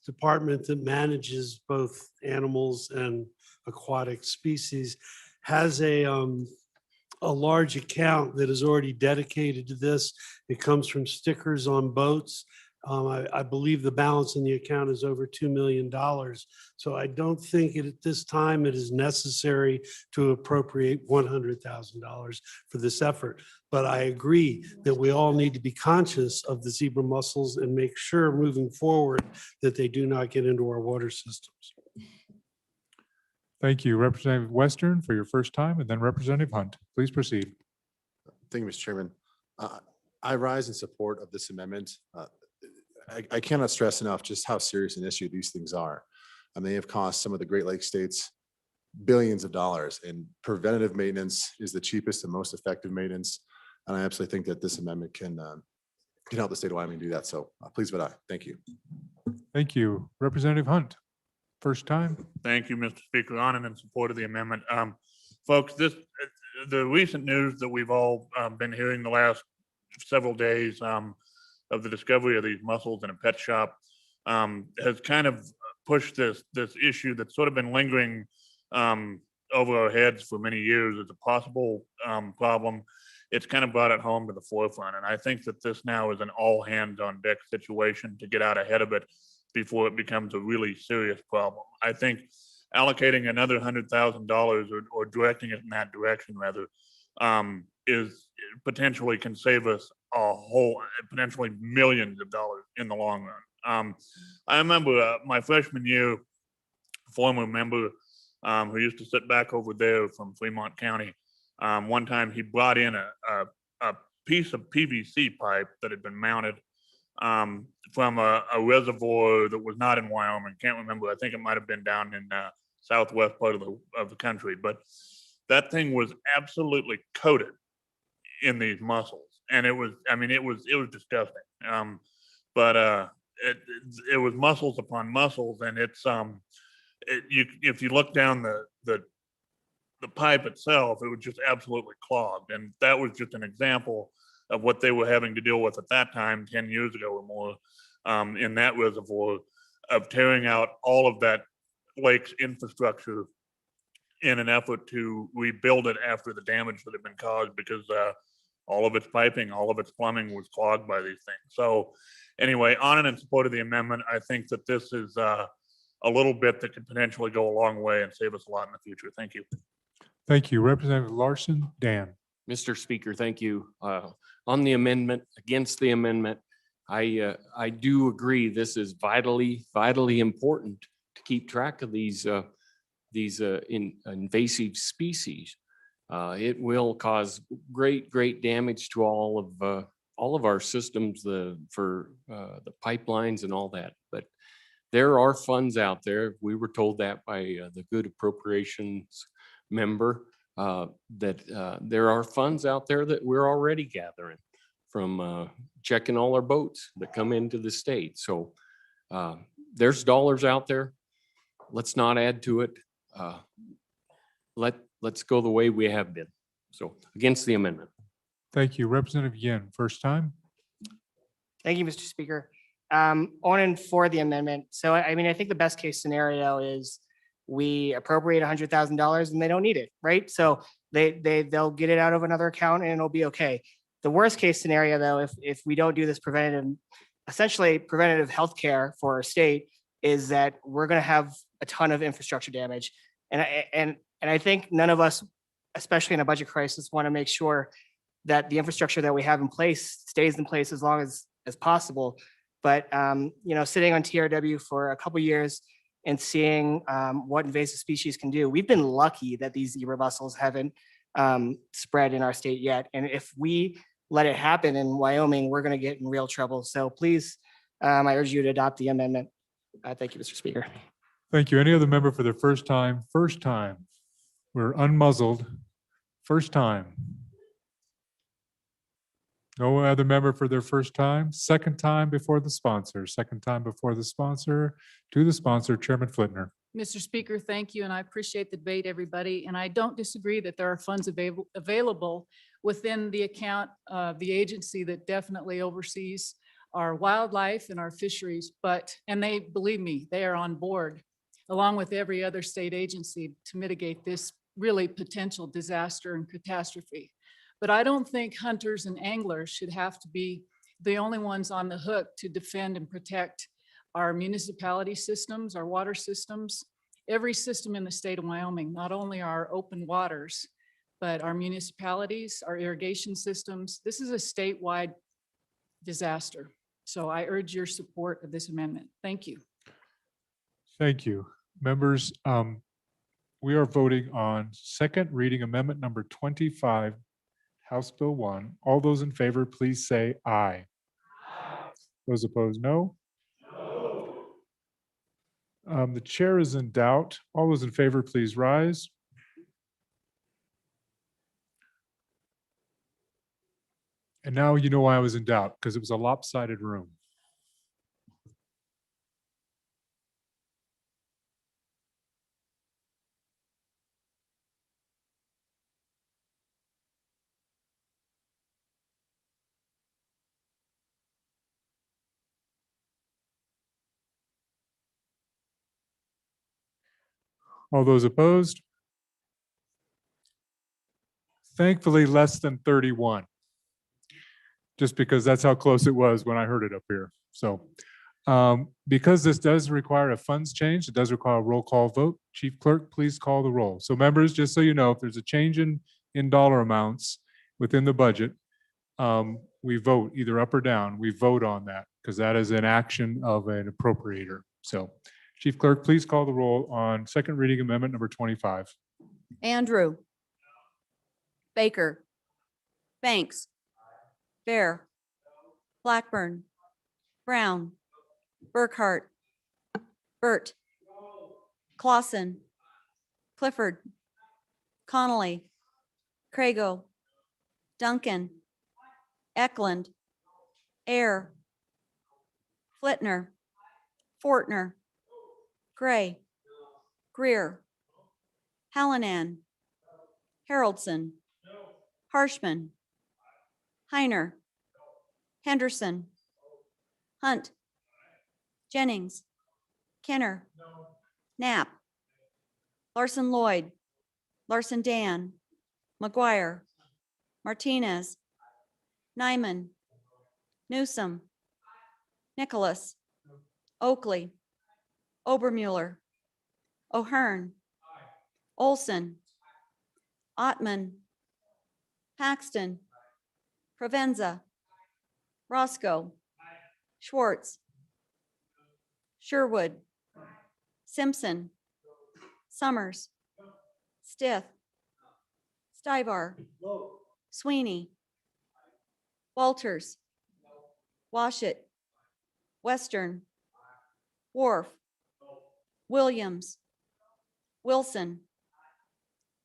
department that manages both animals and aquatic species has a large account that is already dedicated to this. It comes from stickers on boats. I believe the balance in the account is over $2 million. So I don't think at this time it is necessary to appropriate $100,000 for this effort. But I agree that we all need to be conscious of the zebra mussels and make sure moving forward that they do not get into our water systems. Thank you, Representative Western, for your first time, and then Representative Hunt. Please proceed. Thank you, Mr. Chairman. I rise in support of this amendment. I cannot stress enough just how serious an issue these things are. And they have cost some of the Great Lakes states billions of dollars, and preventative maintenance is the cheapest and most effective maintenance. And I absolutely think that this amendment can help the state of Wyoming do that. So please vote aye. Thank you. Thank you, Representative Hunt. First time. Thank you, Mr. Speaker. On and in support of the amendment. Folks, the recent news that we've all been hearing the last several days of the discovery of these mussels in a pet shop has kind of pushed this issue that's sort of been lingering over our heads for many years as a possible problem. It's kind of brought it home to the forefront. And I think that this now is an all hands on deck situation to get out ahead of it before it becomes a really serious problem. I think allocating another $100,000 or directing it in that direction rather is potentially can save us a whole potentially millions of dollars in the long run. I remember my freshman year, former member who used to sit back over there from Fremont County. One time he brought in a piece of PVC pipe that had been mounted from a reservoir that was not in Wyoming. Can't remember. I think it might have been down in southwest part of the country. But that thing was absolutely coated in these mussels, and it was disgusting. But it was mussels upon mussels, and it's if you look down the pipe itself, it was just absolutely clogged, and that was just an example of what they were having to deal with at that time, 10 years ago or more, in that reservoir, of tearing out all of that lake's infrastructure in an effort to rebuild it after the damage that had been caused because all of its piping, all of its plumbing was clogged by these things. So anyway, on and in support of the amendment, I think that this is a little bit that could potentially go a long way and save us a lot in the future. Thank you. Thank you, Representative Larson. Dan. Mr. Speaker, thank you. On the amendment, against the amendment, I do agree this is vitally important to keep track of these invasive species. It will cause great damage to all of our systems, for the pipelines and all that. But there are funds out there. We were told that by the good appropriations member, that there are funds out there that we're already gathering from checking all our boats that come into the state. So there's dollars out there. Let's not add to it. Let's go the way we have been. So against the amendment. Thank you, Representative Yin. First time. Thank you, Mr. Speaker. On and for the amendment. So I mean, I think the best case scenario is we appropriate $100,000 and they don't need it, right? So they'll get it out of another account and it'll be okay. The worst case scenario, though, if we don't do this essentially preventative healthcare for our state, is that we're going to have a ton of infrastructure damage. And I think none of us, especially in a budget crisis, want to make sure that the infrastructure that we have in place stays in place as long as possible. But, sitting on TRW for a couple years and seeing what invasive species can do, we've been lucky that these zebra mussels haven't spread in our state yet. And if we let it happen in Wyoming, we're going to get in real trouble. So please, I urge you to adopt the amendment. Thank you, Mr. Speaker. Thank you. Any other member for their first time? First time. We're unmuzzled. First time. No other member for their first time? Second time before the sponsor. Second time before the sponsor. To the sponsor, Chairman Flitner. Mr. Speaker, thank you, and I appreciate the debate, everybody. And I don't disagree that there are funds available within the account of the agency that definitely oversees our wildlife and our fisheries. And they, believe me, they are on board, along with every other state agency, to mitigate this really potential disaster and catastrophe. But I don't think hunters and anglers should have to be the only ones on the hook to defend and protect our municipality systems, our water systems, every system in the state of Wyoming, not only our open waters, but our municipalities, our irrigation systems. This is a statewide disaster. So I urge your support of this amendment. Thank you. Thank you. Members, we are voting on second reading amendment number 25, House Bill 1. All those in favor, please say aye. Those opposed, no. The chair is in doubt. All those in favor, please rise. And now you know why I was in doubt, because it was a lopsided room. All those opposed? Thankfully, less than 31. Just because that's how close it was when I heard it up here. So because this does require a funds change, it does require a roll call vote. Chief Clerk, please call the roll. So members, just so you know, if there's a change in dollar amounts within the budget, we vote either up or down. We vote on that because that is an action of an appropriator. So Chief Clerk, please call the roll on second reading amendment number 25. Andrew. Baker. Banks. Bear. Blackburn. Brown. Burkhart. Burt. Clausen. Clifford. Connolly. Crago. Duncan. Eklund. Air. Flitner. Fortner. Gray. Greer. Hallinan. Haroldson. Harshman. Heiner. Henderson. Hunt. Jennings. Kenner. Knapp. Larson Lloyd. Larson Dan. McGuire. Martinez. Nyman. Newsom. Nicholas. Oakley. Obermuller. O'Hearn. Olson. Ottman. Paxton. Provenza. Roscoe. Schwartz. Sherwood. Simpson. Summers. Stith. Stivar. Sweeney. Walters. Washit. Western. Wharf. Williams. Wilson.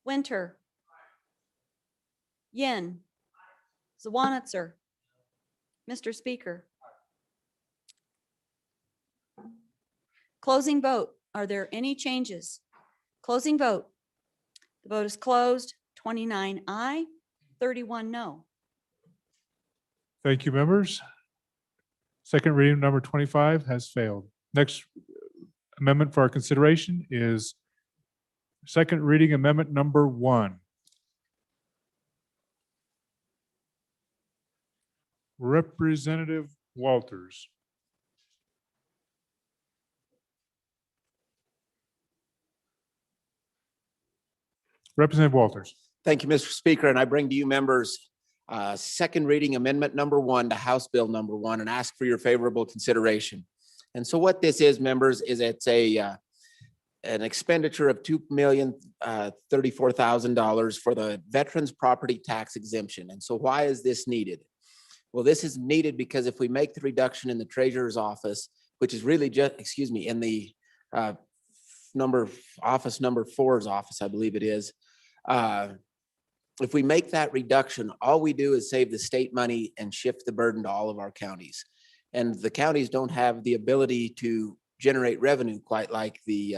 Winter. Yin. Zawanitzer. Mr. Speaker. Closing vote. Are there any changes? Closing vote. The vote is closed. 29 aye, 31 no. Thank you, members. Second reading number 25 has failed. Next amendment for our consideration is second reading amendment number 1. Representative Walters. Representative Walters. Thank you, Mr. Speaker, and I bring to you members second reading amendment number 1 to House Bill number 1 and ask for your favorable consideration. And so what this is, members, is it's an expenditure of $2,034,000 for the veterans property tax exemption. And so why is this needed? Well, this is needed because if we make the reduction in the treasurer's office, which is really just, in the office number 4's office, I believe it is. If we make that reduction, all we do is save the state money and shift the burden to all of our counties. And the counties don't have the ability to generate revenue quite like the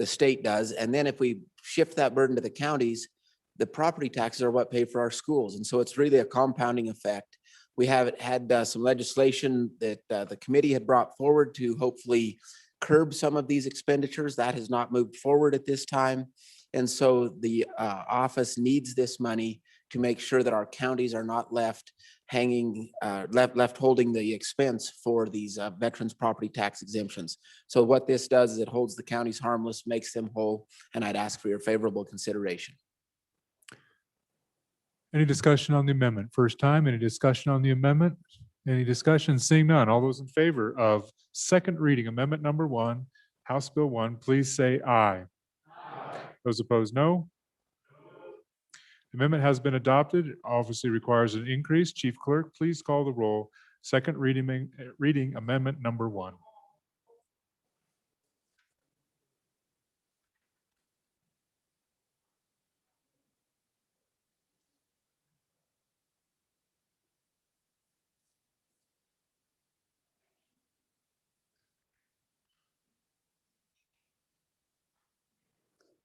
state does. And then if we shift that burden to the counties, the property taxes are what pay for our schools. And so it's really a compounding effect. We have had some legislation that the committee had brought forward to hopefully curb some of these expenditures. That has not moved forward at this time. And so the office needs this money to make sure that our counties are not left hanging, left holding the expense for these veterans property tax exemptions. So what this does is it holds the counties harmless, makes them whole, and I'd ask for your favorable consideration. Any discussion on the amendment? First time, any discussion on the amendment? Any discussion? Seeing none. All those in favor of second reading amendment number 1, House Bill 1, please say aye. Those opposed, no. The amendment has been adopted. It obviously requires an increase. Chief Clerk, please call the roll. Second reading amendment number 1.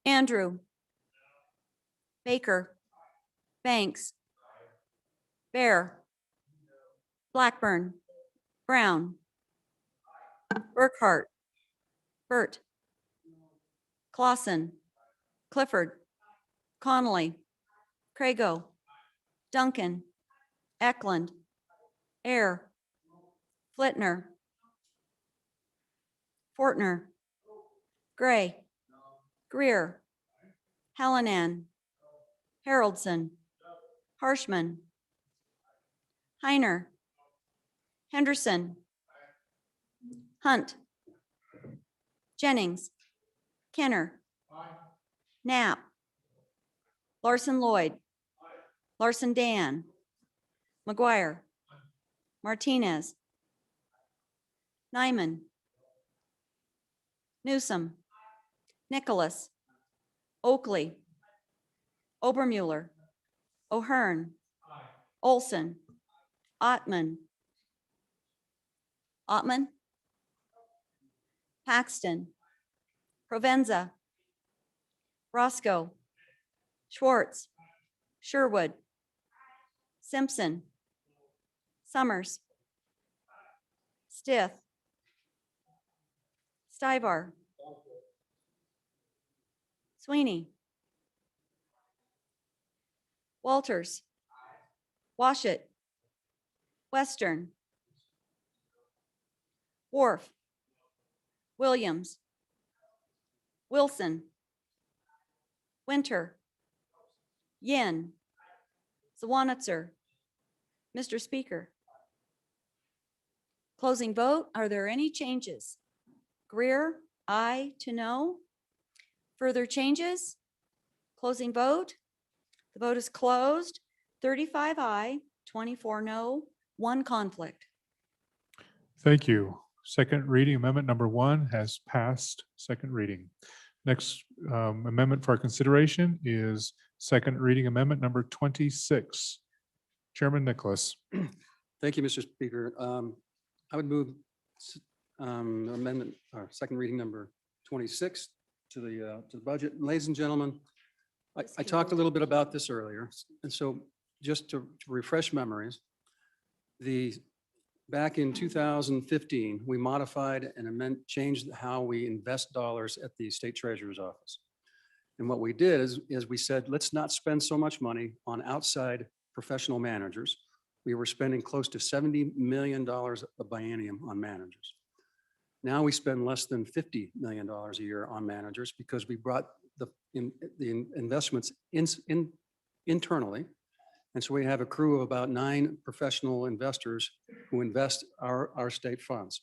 Andrew. Baker. Banks. Bear. Blackburn. Brown. Burkhart. Burt. Clausen. Clifford. Connolly. Crago. Duncan. Eklund. Air. Flitner. Fortner. Gray. Greer. Hallinan. Haroldson. Harshman. Heiner. Henderson. Hunt. Jennings. Kenner. Knapp. Larson Lloyd. Larson Dan. McGuire. Martinez. Nyman. Newsom. Nicholas. Oakley. Obermuller. O'Hearn. Olson. Ottman. Ottman. Paxton. Provenza. Roscoe. Schwartz. Sherwood. Simpson. Summers. Stith. Stivar. Sweeney. Walters. Washit. Western. Wharf. Williams. Wilson. Winter. Yin. Zwanitzer. Mr. Speaker. Closing vote. Are there any changes? Greer, aye to no. Further changes? Closing vote. The vote is closed. 35 aye, 24 no, 1 conflict. Thank you. Second reading amendment number 1 has passed second reading. Next amendment for our consideration is second reading amendment number 26. Chairman Nicholas. Thank you, Mr. Speaker. I would move amendment or second reading number 26 to the budget. And ladies and gentlemen, I talked a little bit about this earlier. And so just to refresh memories, back in 2015, we modified and changed how we invest dollars at the state treasurer's office. And what we did is we said, let's not spend so much money on outside professional managers. We were spending close to $70 million a biennium on managers. Now we spend less than $50 million a year on managers because we brought the investments internally, And so we have a crew of about 9 professional investors who invest our state funds.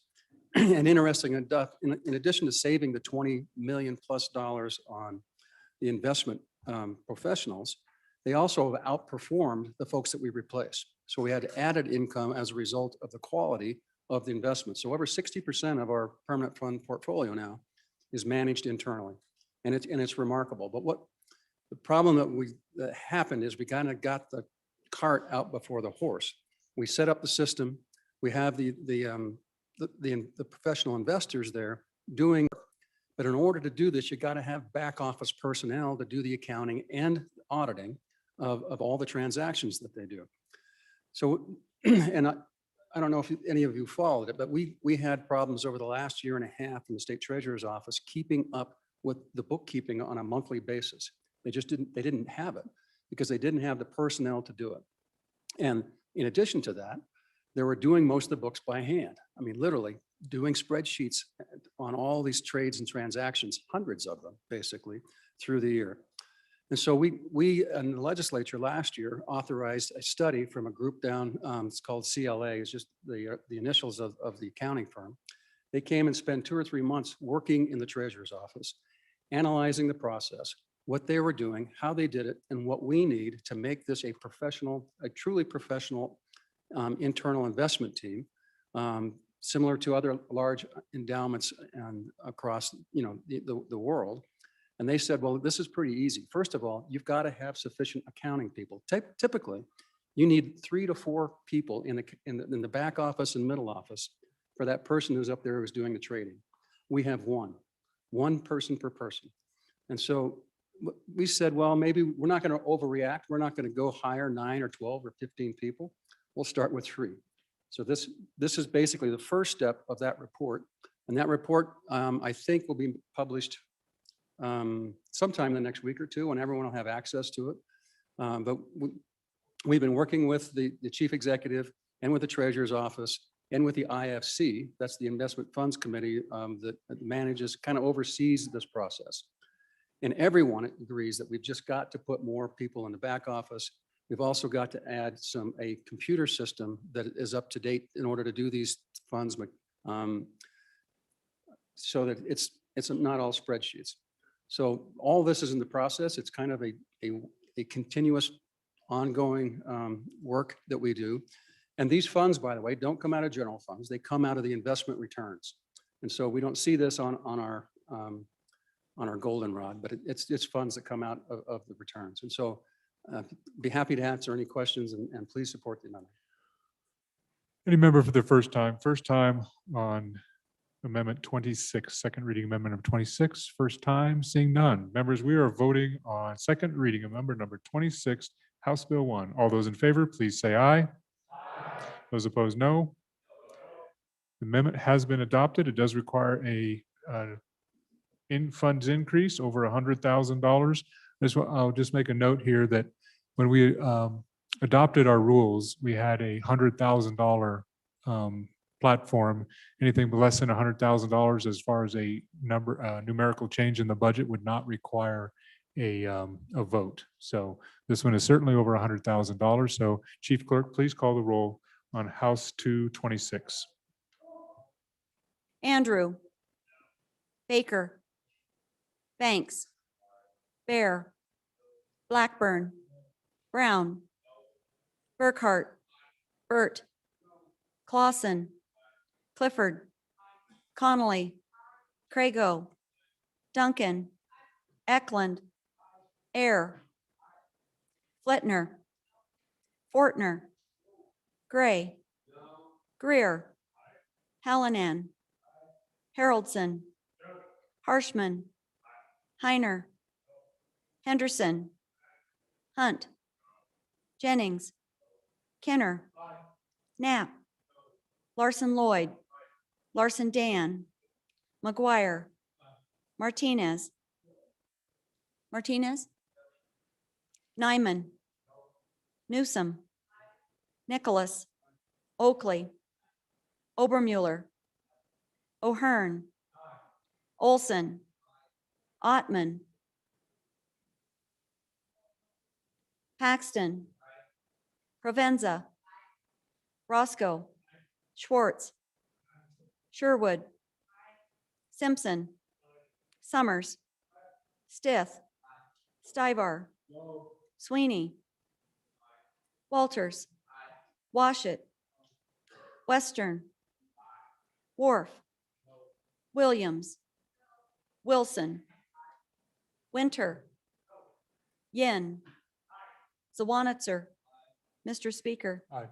And interesting enough, in addition to saving the $20 million+ on the investment professionals, they also have outperformed the folks that we replace. So we had added income as a result of the quality of the investment. So over 60% of our permanent fund portfolio now is managed internally. And it's remarkable. But what the problem that happened is we kind of got the cart out before the horse. We set up the system. We have the professional investors there doing, but in order to do this, you got to have back office personnel to do the accounting and auditing of all the transactions that they do. So, and I don't know if any of you followed it, but we had problems over the last year and a half in the state treasurer's office keeping up with the bookkeeping on a monthly basis. They didn't have it because they didn't have the personnel to do it. And in addition to that, they were doing most of the books by hand. I mean, literally doing spreadsheets on all these trades and transactions, hundreds of them basically through the year. And so we in the legislature last year authorized a study from a group down, it's called CLA, it's just the initials of the accounting firm. They came and spent 2 or 3 months working in the treasurer's office, analyzing the process, what they were doing, how they did it, and what we need to make this a truly professional internal investment team, similar to other large endowments across the world. And they said, well, this is pretty easy. First of all, you've got to have sufficient accounting people. Typically, you need 3 to 4 people in the back office and middle office for that person who's up there who's doing the trading. We have one person per person. And so we said, well, maybe we're not going to overreact. We're not going to go hire 9 or 12 or 15 people. We'll start with 3. So this is basically the first step of that report. And that report, I think, will be published sometime in the next week or 2, and everyone will have access to it. But we've been working with the chief executive and with the treasurer's office and with the IFC, that's the investment funds committee that manages, kind of oversees this process. And everyone agrees that we've just got to put more people in the back office. We've also got to add a computer system that is up to date in order to do these funds, so that it's not all spreadsheets. So all this is in the process. It's kind of a continuous, ongoing work that we do. And these funds, by the way, don't come out of general funds. They come out of the investment returns. And so we don't see this on our goldenrod, but it's funds that come out of the returns. And so be happy to answer any questions, and please support the amendment. Any member for the first time on Amendment 26, second reading amendment of 26, first time, seeing none. Members, we are voting on second reading amendment number 26, House Bill 1. All those in favor, please say aye. Those opposed, no. The amendment has been adopted. It does require a in-funds increase over $100,000. I'll just make a note here that when we adopted our rules, we had a $100,000 platform. Anything less than $100,000 as far as a numerical change in the budget would not require a vote. So this one is certainly over $100,000. So Chief Clerk, please call the roll on House 226. Andrew, Baker, Banks, Bear, Blackburn, Brown, Burkhart, Burt, Clausen, Clifford, Connolly, Crago, Duncan, Eklund, Air, Fletner, Fortner, Gray, Greer, Hallinan, Haroldson, Harshman, Heiner, Henderson, Hunt, Jennings, Kenner, Knapp, Larson Lloyd, Larson Dan, McGuire, Martinez, Nyman, Newsom, Nicholas, Oakley, Obermuller, O'Hearn, Olson, Ottman, Paxton, Provenza, Roscoe, Schwartz, Sherwood, Simpson, Summers, Stith, Stivar, Sweeney, Walters, Washit, Western, Wharf, Williams, Wilson, Winter, Yin, Zawanitzer. Mr. Speaker. Aye.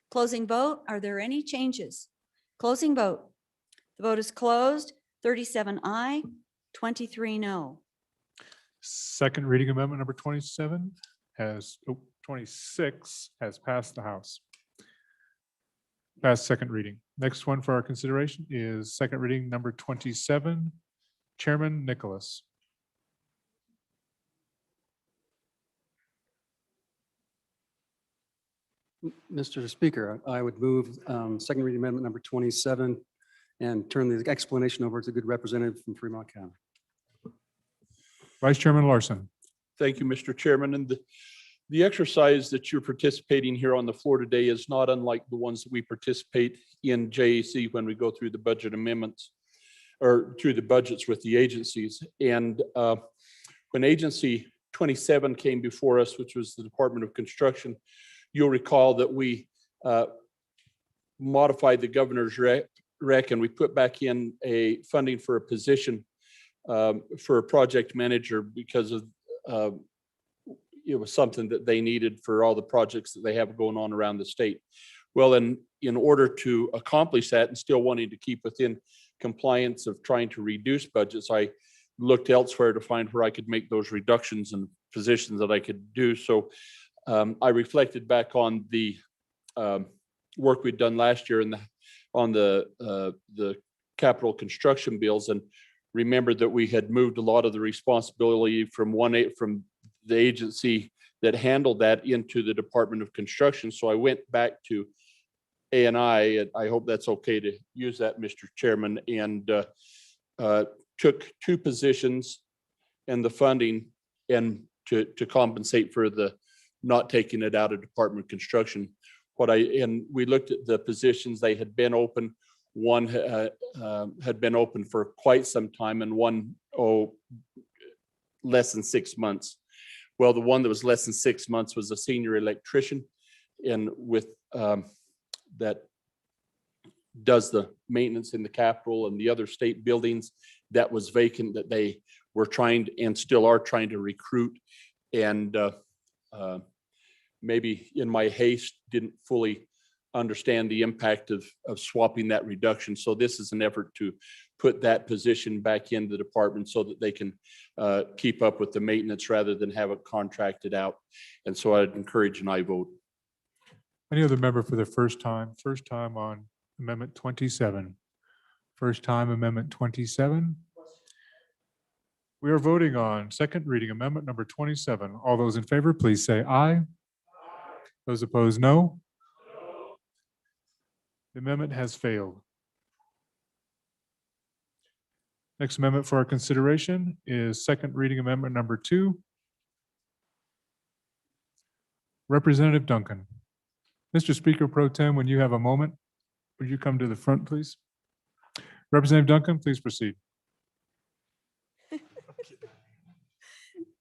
Closing vote. Are there any changes? Closing vote. The vote is closed. 37 aye, 23 no. Second reading amendment number 27 has, 26 has passed the House. Passed second reading. Next one for our consideration is second reading number 27. Chairman Nicholas. Mr. Speaker, I would move second reading amendment number 27 and turn the explanation over to the good representative from Fremont County. Vice Chairman Larson. Thank you, Mr. Chairman. And the exercise that you're participating here on the floor today is not unlike the ones that we participate in JAC when we go through the budget amendments or through the budgets with the agencies. And when Agency 27 came before us, which was the Department of Construction, you'll recall that we modified the governor's rec and we put back in a funding for a position for a project manager because of it was something that they needed for all the projects that they have going on around the state. Well, in order to accomplish that and still wanting to keep within compliance of trying to reduce budgets, I looked elsewhere to find where I could make those reductions in positions that I could do. So I reflected back on the work we'd done last year on the capital construction bills and remembered that we had moved a lot of the responsibility from the agency that handled that into the Department of Construction. So I went back to A&I, and I hope that's okay to use that, Mr. Chairman, and took two positions and the funding and to compensate for the not taking it out of Department of Construction. And we looked at the positions, they had been open. One had been open for quite some time and one, less than 6 months. Well, the one that was less than 6 months was a senior electrician and with that does the maintenance in the Capitol and the other state buildings that was vacant that they were trying and still are trying to recruit. And maybe in my haste, didn't fully understand the impact of swapping that reduction. So this is an effort to put that position back in the department so that they can keep up with the maintenance rather than have it contracted out. And so I'd encourage an aye vote. Any other member for the first time on Amendment 27? First time Amendment 27. We are voting on second reading Amendment number 27. All those in favor, please say aye. Those opposed, no. The amendment has failed. Next amendment for our consideration is second reading amendment number 2. Representative Duncan. Mr. Speaker Pro Tem, when you have a moment, would you come to the front, please? Representative Duncan, please proceed.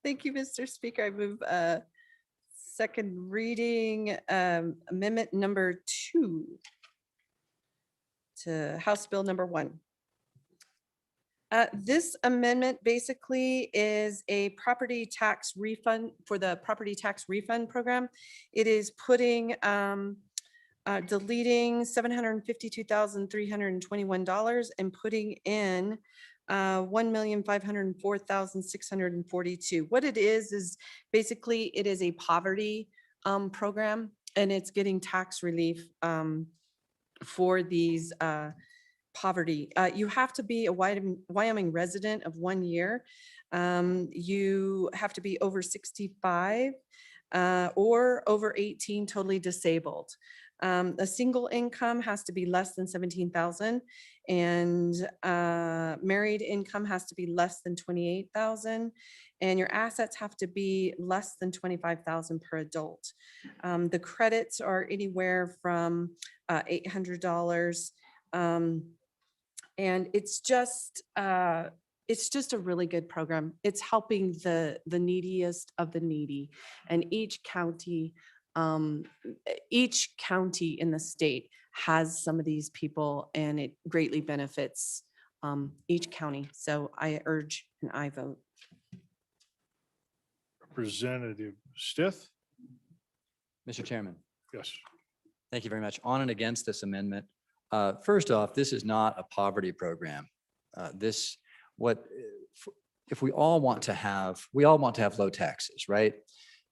Thank you, Mr. Speaker. I move second reading amendment number 2 to House Bill number 1. This amendment basically is a property tax refund for the property tax refund program. It is putting, deleting $752,321 and putting in $1,504,642. What it is basically it is a poverty program, and it's getting tax relief for these poverty. You have to be a Wyoming resident of 1 year. You have to be over 65 or over 18, totally disabled. A single income has to be less than 17,000, and married income has to be less than 28,000, and your assets have to be less than 25,000 per adult. The credits are anywhere from $800. And it's just a really good program. It's helping the neediest of the needy. And each county in the state has some of these people, and it greatly benefits each county. So I urge an aye vote. Representative Stith? Mr. Chairman, Yes. thank you very much. On and against this amendment. First off, this is not a poverty program. If we all want to have low taxes, right?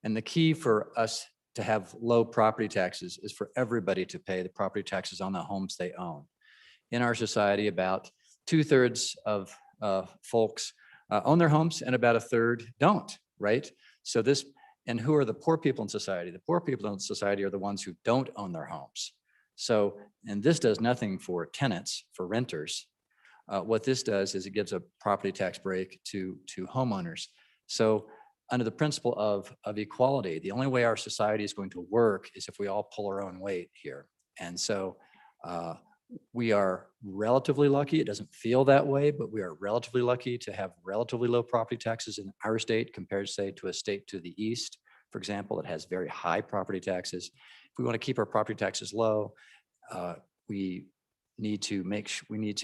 And the key for us to have low property taxes is for everybody to pay the property taxes on the homes they own. In our society, about 2/3 of folks own their homes and about 1/3 don't, right? So and who are the poor people in society? The poor people in society are the ones who don't own their homes. So, and this does nothing for tenants, for renters. What this does is it gives a property tax break to homeowners. So under the principle of equality, the only way our society is going to work is if we all pull our own weight here. And so we are relatively lucky. It doesn't feel that way, but we are relatively lucky to have relatively low property taxes in our state compared, say, to a state to the east, for example, that has very high property taxes. If we want to keep our property taxes low, we need to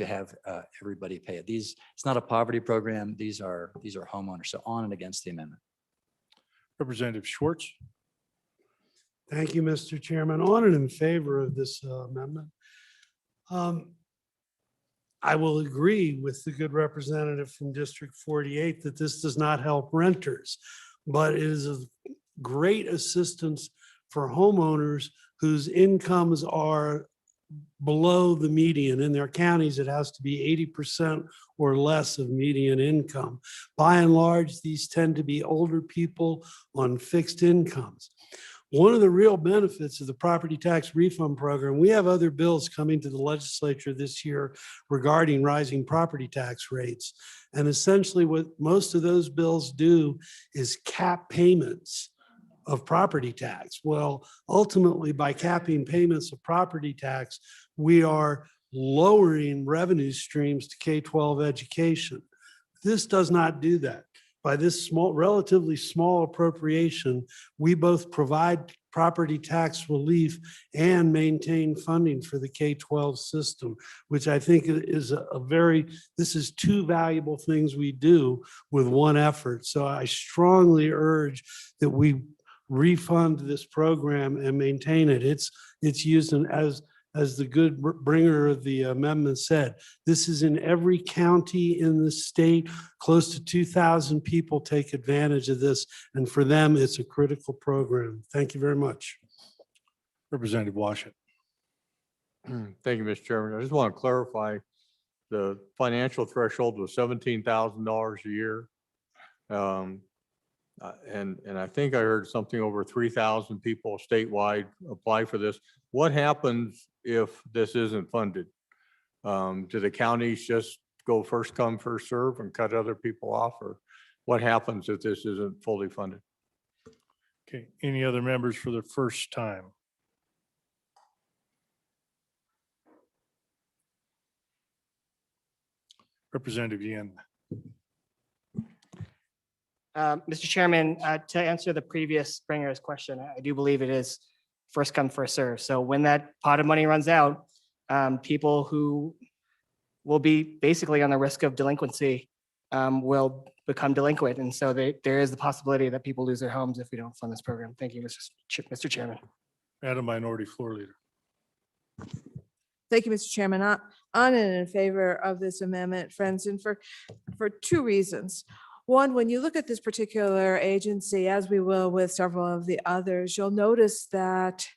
have everybody pay it. It's not a poverty program. These are homeowners. So on and against the amendment. Representative Schwartz? Thank you, Mr. Chairman. On and in favor of this amendment. I will agree with the good representative from District 48 that this does not help renters, but it is of great assistance for homeowners whose incomes are below the median. In their counties, it has to be 80% or less of median income. By and large, these tend to be older people on fixed incomes. One of the real benefits of the property tax refund program, we have other bills coming to the legislature this year regarding rising property tax rates. And essentially what most of those bills do is cap payments of property tax. Well, ultimately, by capping payments of property tax, we are lowering revenue streams to K-12 education. This does not do that. By this relatively small appropriation, we both provide property tax relief and maintain funding for the K-12 system, which I think is this is two valuable things we do with one effort. So I strongly urge that we refund this program and maintain it. It's used as the good bringer of the amendment said, this is in every county in the state. Close to 2,000 people take advantage of this, and for them, it's a critical program. Thank you very much. Representative Washington. Thank you, Mr. Chairman. I just want to clarify the financial threshold was $17,000 a year. And I think I heard something over 3,000 people statewide apply for this. What happens if this isn't funded? Do the counties just go first come, first serve and cut other people off? Or what happens if this isn't fully funded? Okay, any other members for the first time? Representative Yin. Mr. Chairman, to answer the previous bringer's question, I do believe it is first come, first serve. So when that pot of money runs out, people who will be basically on the risk of delinquency will become delinquent. And so there is the possibility that people lose their homes if we don't fund this program. Thank you, Mr. Chairman. Madam Minority Floor Leader. Thank you, Mr. Chairman. On and in favor of this amendment, friends, and for two reasons. One, when you look at this particular agency, as we will with several of the others, you'll notice that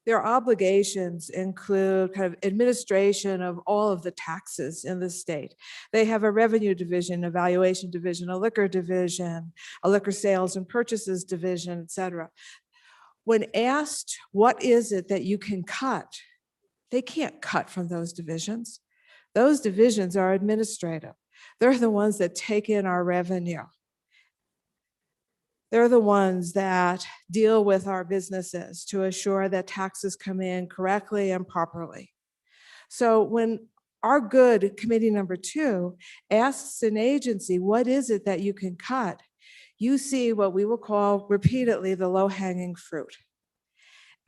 their obligations include kind of administration of all of the taxes in the state. They have a revenue division, evaluation division, a liquor division, a liquor sales and purchases division, et cetera. when asked, what is it that you can cut? They can't cut from those divisions. Those divisions are administrative. They're the ones that take in our revenue. They're the ones that deal with our businesses to assure that taxes come in correctly and properly. So when our good committee number 2 asks an agency, what is it that you can cut? You see what we will call repeatedly the low-hanging fruit.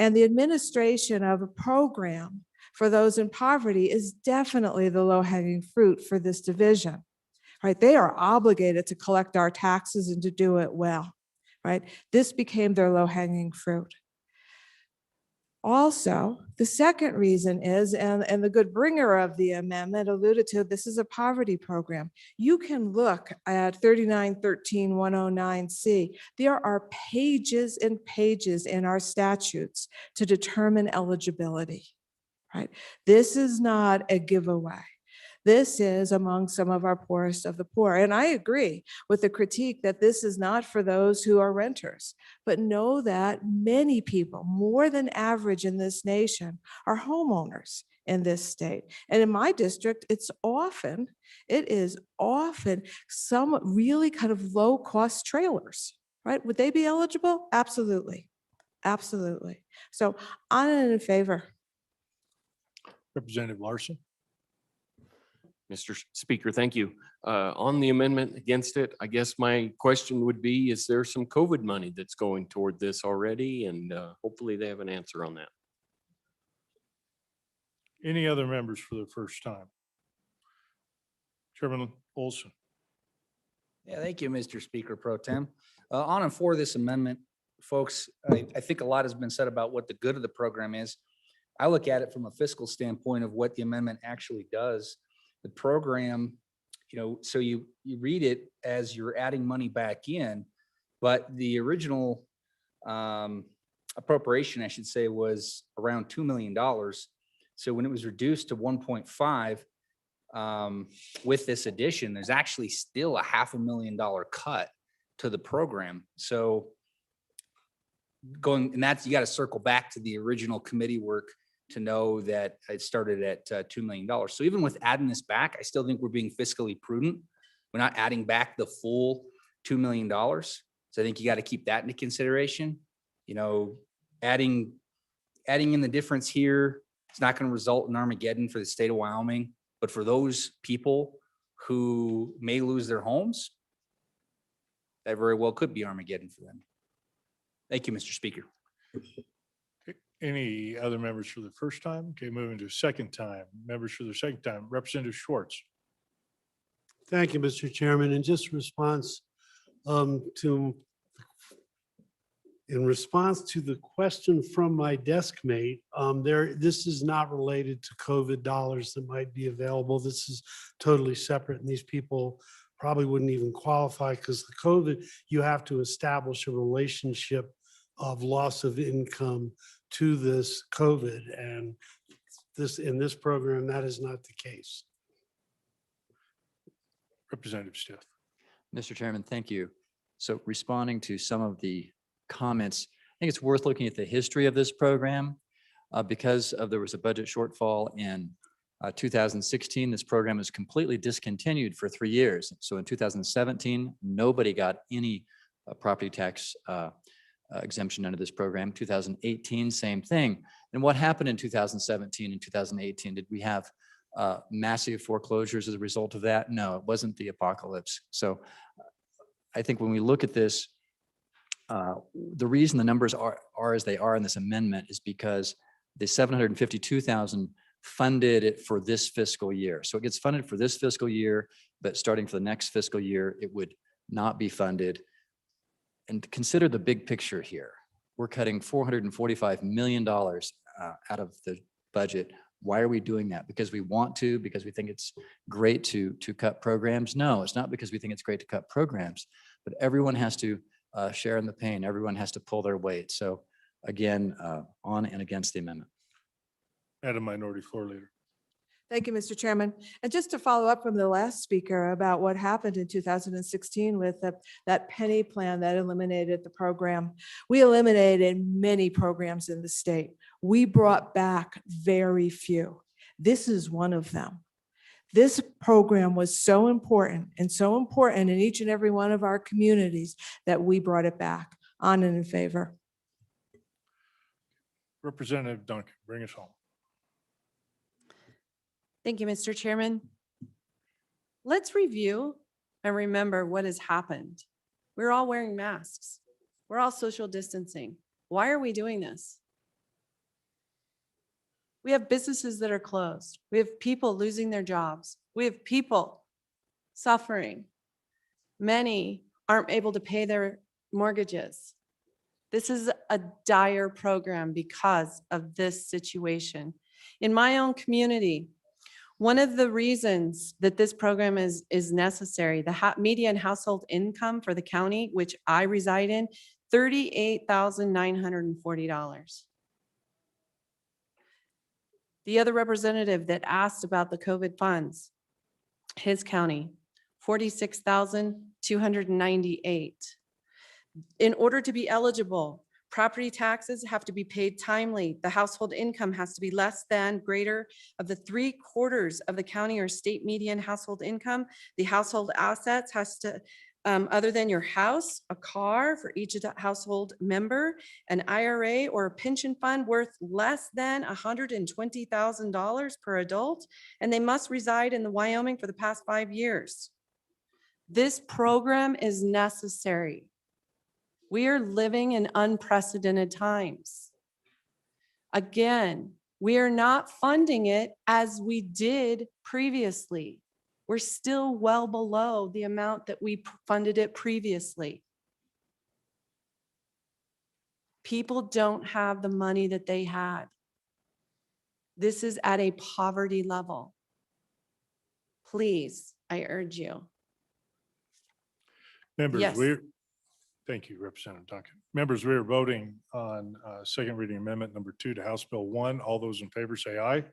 And the administration of a program for those in poverty is definitely the low-hanging fruit for this division, right? They are obligated to collect our taxes and to do it well, right? This became their low-hanging fruit. Also, the second reason is, and the good bringer of the amendment alluded to, this is a poverty program. You can look at 3913-109C. There are pages and pages in our statutes to determine eligibility, right? This is not a giveaway. This is among some of our poorest of the poor. And I agree with the critique that this is not for those who are renters, but know that many people, more than average in this nation, are homeowners in this state. And in my district, it is often some really kind of low cost trailers, right? Would they be eligible? Absolutely. Absolutely. So I'm in favor. Representative Larson. Mr. Speaker, thank you. On the amendment against it, I guess my question would be, is there some COVID money that's going toward this already? And hopefully they have an answer on that. Any other members for the first time? Chairman Olson. Yeah, thank you, Mr. Speaker Pro Tem. On and for this amendment, folks, I think a lot has been said about what the good of the program is. I look at it from a fiscal standpoint of what the amendment actually does. The program, so you read it as you're adding money back in, but the original appropriation, I should say, was around $2 million. So when it was reduced to 1.5 with this addition, there's actually still a $500,000 cut to the program. So you got to circle back to the original committee work to know that it started at $2 million. So even with adding this back, I still think we're being fiscally prudent. We're not adding back the full $2 million. So I think you got to keep that into consideration. Adding in the difference here, it's not going to result in Armageddon for the state of Wyoming, but for those people who may lose their homes, that very well could be Armageddon for them. Thank you, Mr. Speaker. Any other members for the first time? Okay, moving to second time. Members for the second time. Representative Schwartz. Thank you, Mr. Chairman. In just response in response to the question from my desk mate, this is not related to COVID dollars that might be available. This is totally separate, and these people probably wouldn't even qualify because the COVID, you have to establish a relationship of loss of income to this COVID, and in this program, that is not the case. Representative Stiff. Mr. Chairman, thank you. So responding to some of the comments, I think it's worth looking at the history of this program because there was a budget shortfall in 2016. This program was completely discontinued for 3 years. So in 2017, nobody got any property tax exemption under this program. 2018, same thing. And what happened in 2017 and 2018? Did we have massive foreclosures as a result of that? No, it wasn't the apocalypse. So I think when we look at this, the reason the numbers are as they are in this amendment is because the 752,000 funded it for this fiscal year. So it gets funded for this fiscal year, but starting for the next fiscal year, it would not be funded. And consider the big picture here. We're cutting $445 million out of the budget. Why are we doing that? Because we want to, because we think it's great to cut programs? No, it's not because we think it's great to cut programs, but everyone has to share in the pain. Everyone has to pull their weight. So again, on and against the amendment. Madam Minority Floor Leader. Thank you, Mr. Chairman. And just to follow up from the last speaker about what happened in 2016 with that penny plan that eliminated the program. We eliminated many programs in the state. We brought back very few. This is one of them. This program was so important in each and every one of our communities that we brought it back. On and in favor. Representative Duncan, bring us home. Thank you, Mr. Chairman. Let's review and remember what has happened. We're all wearing masks. We're all social distancing. Why are we doing this? We have businesses that are closed. We have people losing their jobs. We have people suffering. Many aren't able to pay their mortgages. This is a dire program because of this situation. In my own community, one of the reasons that this program is necessary, the median household income for the county, which I reside in, $38,940. The other representative that asked about the COVID funds, his county, $46,298. In order to be eligible, property taxes have to be paid timely. The household income has to be less than greater of the 3/4 of the county or state median household income. The household assets has to, other than your house, a car for each of the household member, an IRA or a pension fund worth less than $120,000 per adult, and they must reside in the Wyoming for the past 5 years. This program is necessary. We are living in unprecedented times. Again, we are not funding it as we did previously. We're still well below the amount that we funded it previously. People don't have the money that they had. This is at a poverty level. Please, I urge you. Members, Yes. Thank you, Representative Duncan. Members, we are voting on second reading amendment number 2 to House Bill 1. All those in favor say aye.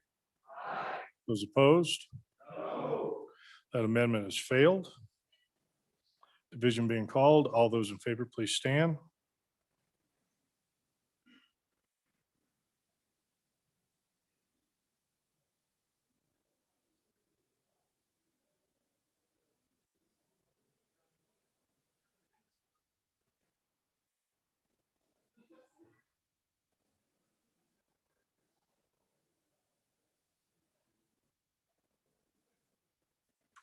Aye. Those opposed? No. That amendment has failed. Division being called. All those in favor, please stand.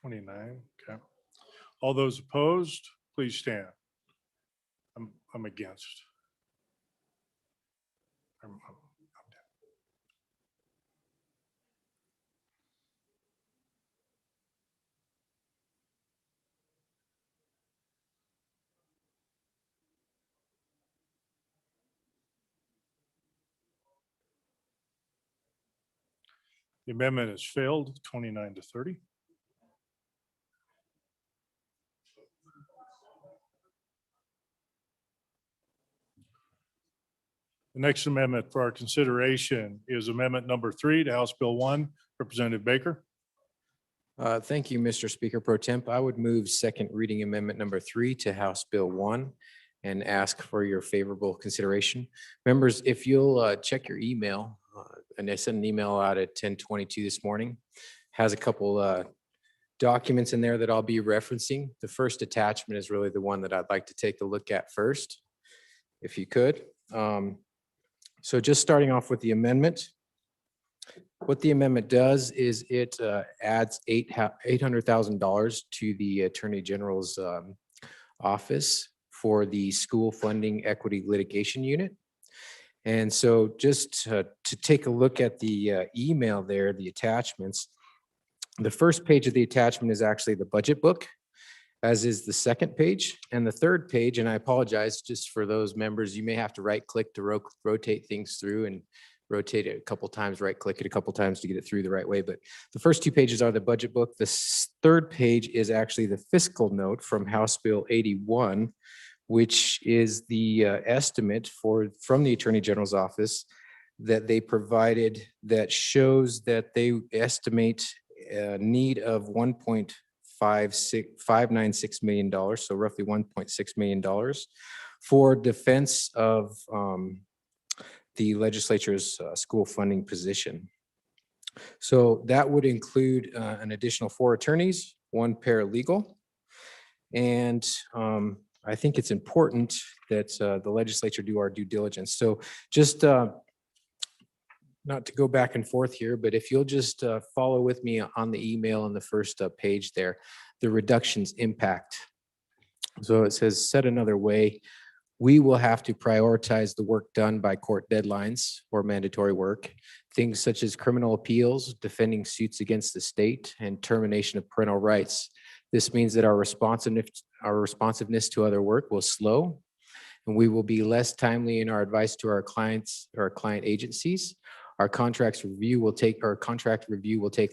$29, okay. All those opposed, please stand. I'm against. I'm down. The amendment has failed, 29-30. The next amendment for our consideration is amendment number 3 to House Bill 1. Representative Baker. Thank you, Mr. Speaker Pro Temp. I would move second reading amendment number 3 to House Bill 1 and ask for your favorable consideration. Members, if you'll check your email, and I sent an email out at 10:22 this morning, has a couple documents in there that I'll be referencing. The first attachment is really the one that I'd like to take a look at first, if you could. So just starting off with the amendment. What the amendment does is it adds $800,000 to the Attorney General's office for the school funding equity litigation unit. And so just to take a look at the email there, the attachments, the first page of the attachment is actually the budget book, as is the second page. And the third page, and I apologize just for those members, you may have to right click to rotate things through and rotate it a couple times, right click it a couple times to get it through the right way. But the first 2 pages are the budget book. The third page is actually the fiscal note from House Bill 81, which is the estimate from the Attorney General's office that they provided that shows that they estimate a need of $1.596 million, so roughly $1.6 million for defense of the legislature's school funding position. So that would include an additional 4 attorneys, 1 paralegal. And I think it's important that the legislature do our due diligence. So just not to go back and forth here, but if you'll just follow with me on the email on the first page there, the reductions impact. So it says, said another way, we will have to prioritize the work done by court deadlines or mandatory work, things such as criminal appeals, defending suits against the state, and termination of parental rights. This means that our responsiveness to other work will slow, and we will be less timely in our advice to our clients or our client agencies. Our contract review will take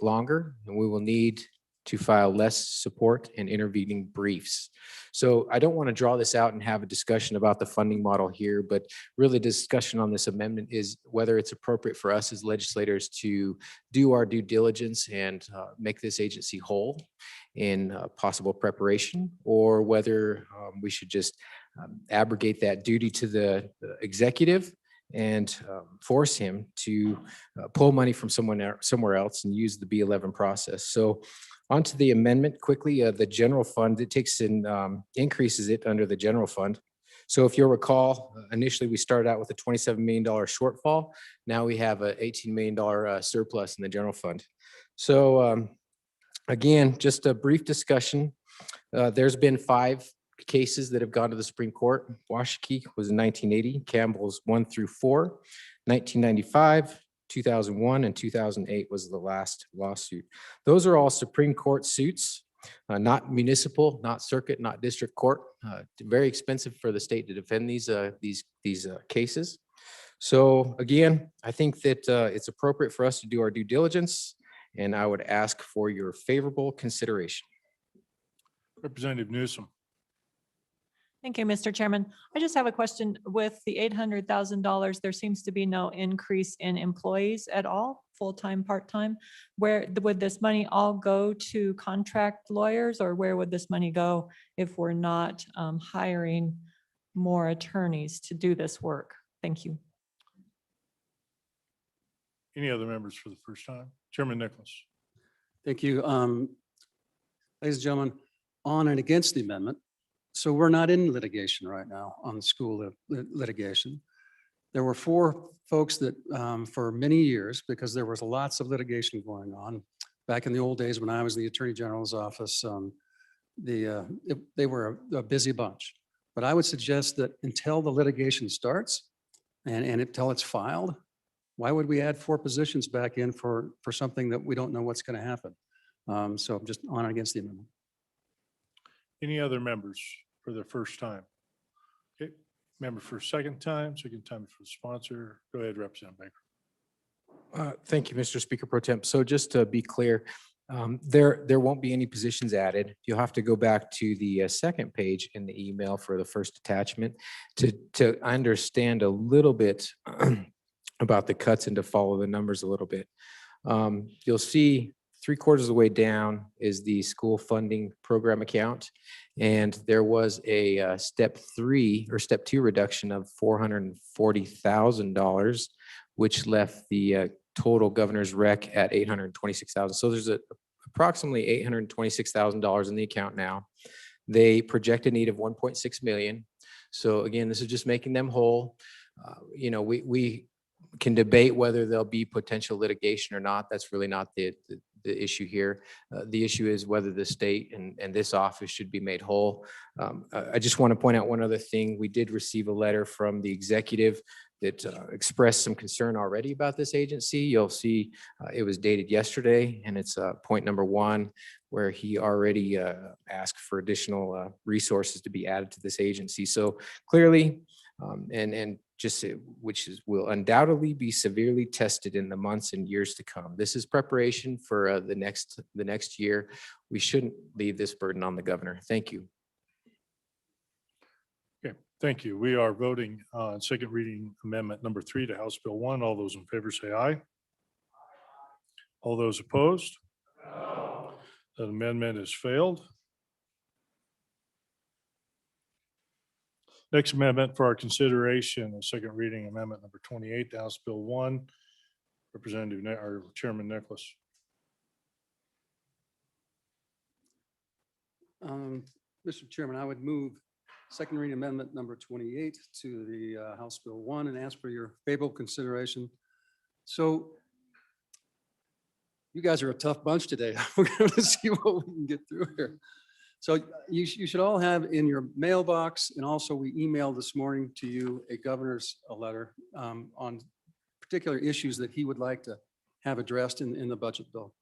longer, and we will need to file less support and intervening briefs. So I don't want to draw this out and have a discussion about the funding model here, but really discussion on this amendment is whether it's appropriate for us as legislators to do our due diligence and make this agency whole in possible preparation, or whether we should just abrogate that duty to the executive and force him to pull money from somewhere else and use the B11 process. So onto the amendment quickly, the general fund, it takes in, increases it under the general fund. So if you'll recall, initially we started out with a $27 million shortfall. Now we have a $18 million surplus in the general fund. So again, just a brief discussion. There's been 5 cases that have gone to the Supreme Court. Washakie was in 1980, Campbell's 1 through 4, 1995, 2001, and 2008 was the last lawsuit. Those are all Supreme Court suits, not municipal, not circuit, not district court. Very expensive for the state to defend these cases. So again, I think that it's appropriate for us to do our due diligence, and I would ask for your favorable consideration. Representative Newsom. Thank you, Mr. Chairman. I just have a question. With the $800,000, there seems to be no increase in employees at all, full-time, part-time. Where would this money all go to contract lawyers, or where would this money go if we're not hiring more attorneys to do this work? Thank you. Any other members for the first time? Chairman Nicholas. Thank you. Ladies and gentlemen, on and against the amendment. So we're not in litigation right now on the school litigation. There were 4 folks that for many years, because there was lots of litigation going on back in the old days when I was in the Attorney General's office, they were a busy bunch. But I would suggest that until the litigation starts and until it's filed, why would we add 4 positions back in for something that we don't know what's going to happen? So I'm just on and against the amendment. Any other members for the first time? Okay, member for second time for the sponsor. Go ahead, Representative Baker. Thank you, Mr. Speaker Pro Temp. So just to be clear, there won't be any positions added. You'll have to go back to the second page in the email for the first attachment to understand a little bit about the cuts and to follow the numbers a little bit. You'll see 3/4 of the way down is the school funding program account. And there was a step 2 reduction of $440,000, which left the total governor's rec at $826,000. So there's approximately $826,000 in the account now. They project a need of $1.6 million. So again, this is just making them whole. We can debate whether there'll be potential litigation or not. That's really not the issue here. The issue is whether the state and this office should be made whole. I just want to point out one other thing. We did receive a letter from the executive that expressed some concern already about this agency. You'll see it was dated yesterday, and it's point number 1, where he already asked for additional resources to be added to this agency. So clearly, will undoubtedly be severely tested in the months and years to come. This is preparation for the next year. We shouldn't leave this burden on the governor. Thank you. Okay, Thank you. We are voting on second reading amendment number 3 to House Bill 1. All those in favor say aye. All those opposed? That amendment has failed. Next amendment for our consideration is second reading amendment number 28 to House Bill 1. Representative, or Chairman Nicholas. Mr. Chairman, I would move second reading amendment number 28 to the House Bill 1 and ask for your favorable consideration. So you guys are a tough bunch today. We're going to see what we can get through here. So you should all have in your mailbox, and also we emailed this morning to you a governor's letter on particular issues that he would like to have addressed in the budget bill.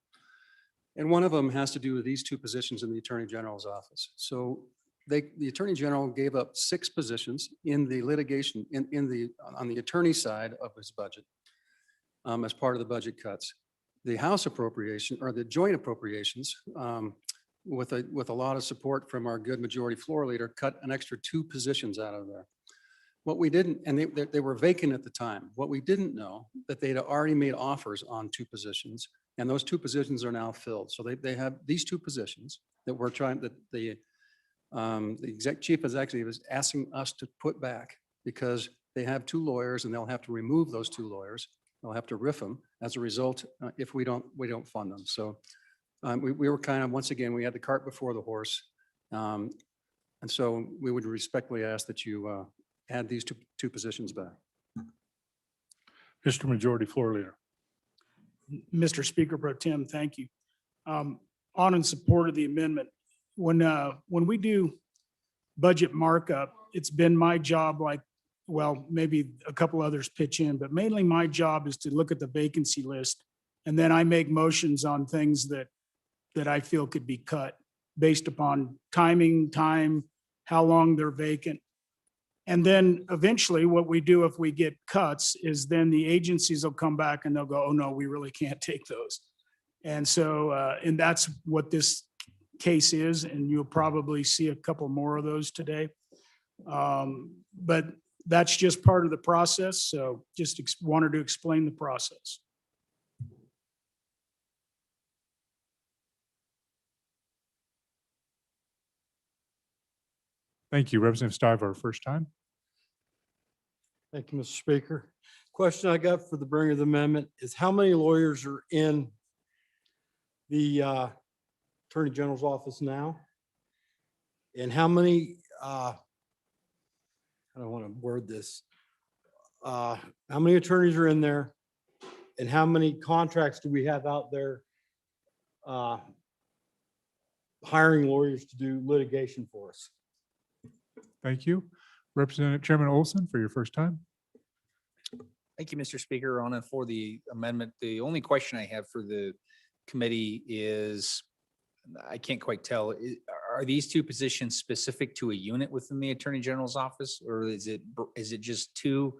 And one of them has to do with these two positions in the Attorney General's office. So the Attorney General gave up 6 positions in the litigation, on the attorney side of his budget as part of the budget cuts. The House appropriation, or the joint appropriations, with a lot of support from our good majority floor leader, cut an extra 2 positions out of there. What we didn't, and they were vacant at the time. What we didn't know, that they'd already made offers on 2 positions, and those 2 positions are now filled. So they have these 2 positions that we're trying, that the chief is actually was asking us to put back, because they have 2 lawyers and they'll have to remove those 2 lawyers. They'll have to riff them as a result if we don't fund them. So we were kind of, once again, we had the cart before the horse. And so we would respectfully ask that you add these two positions back. Mr. Majority Floor Leader. Mr. Speaker Pro Tem, thank you. On in support of the amendment, when we do budget markup, it's been my job, like, well, maybe a couple others pitch in, but mainly my job is to look at the vacancy list. And then I make motions on things that I feel could be cut based upon timing, how long they're vacant. And then eventually what we do if we get cuts is then the agencies will come back and they'll go, oh no, we really can't take those. And so, and that's what this case is. And you'll probably see a couple more of those today. But that's just part of the process. So just wanted to explain the process. Thank you. Representative Stiver, first time. Thank you, Mr. Speaker. Question I got for the bringer of the amendment is how many lawyers are in the Attorney General's office now? And how many, I don't want to word this, how many attorneys are in there? And how many contracts do we have out there hiring lawyers to do litigation for us? Thank you. Representative Chairman Olson for your first time. Thank you, Mr. Speaker. On and for the amendment, the only question I have for the committee is, I can't quite tell, are these 2 positions specific to a unit within the Attorney General's office? Or is it just two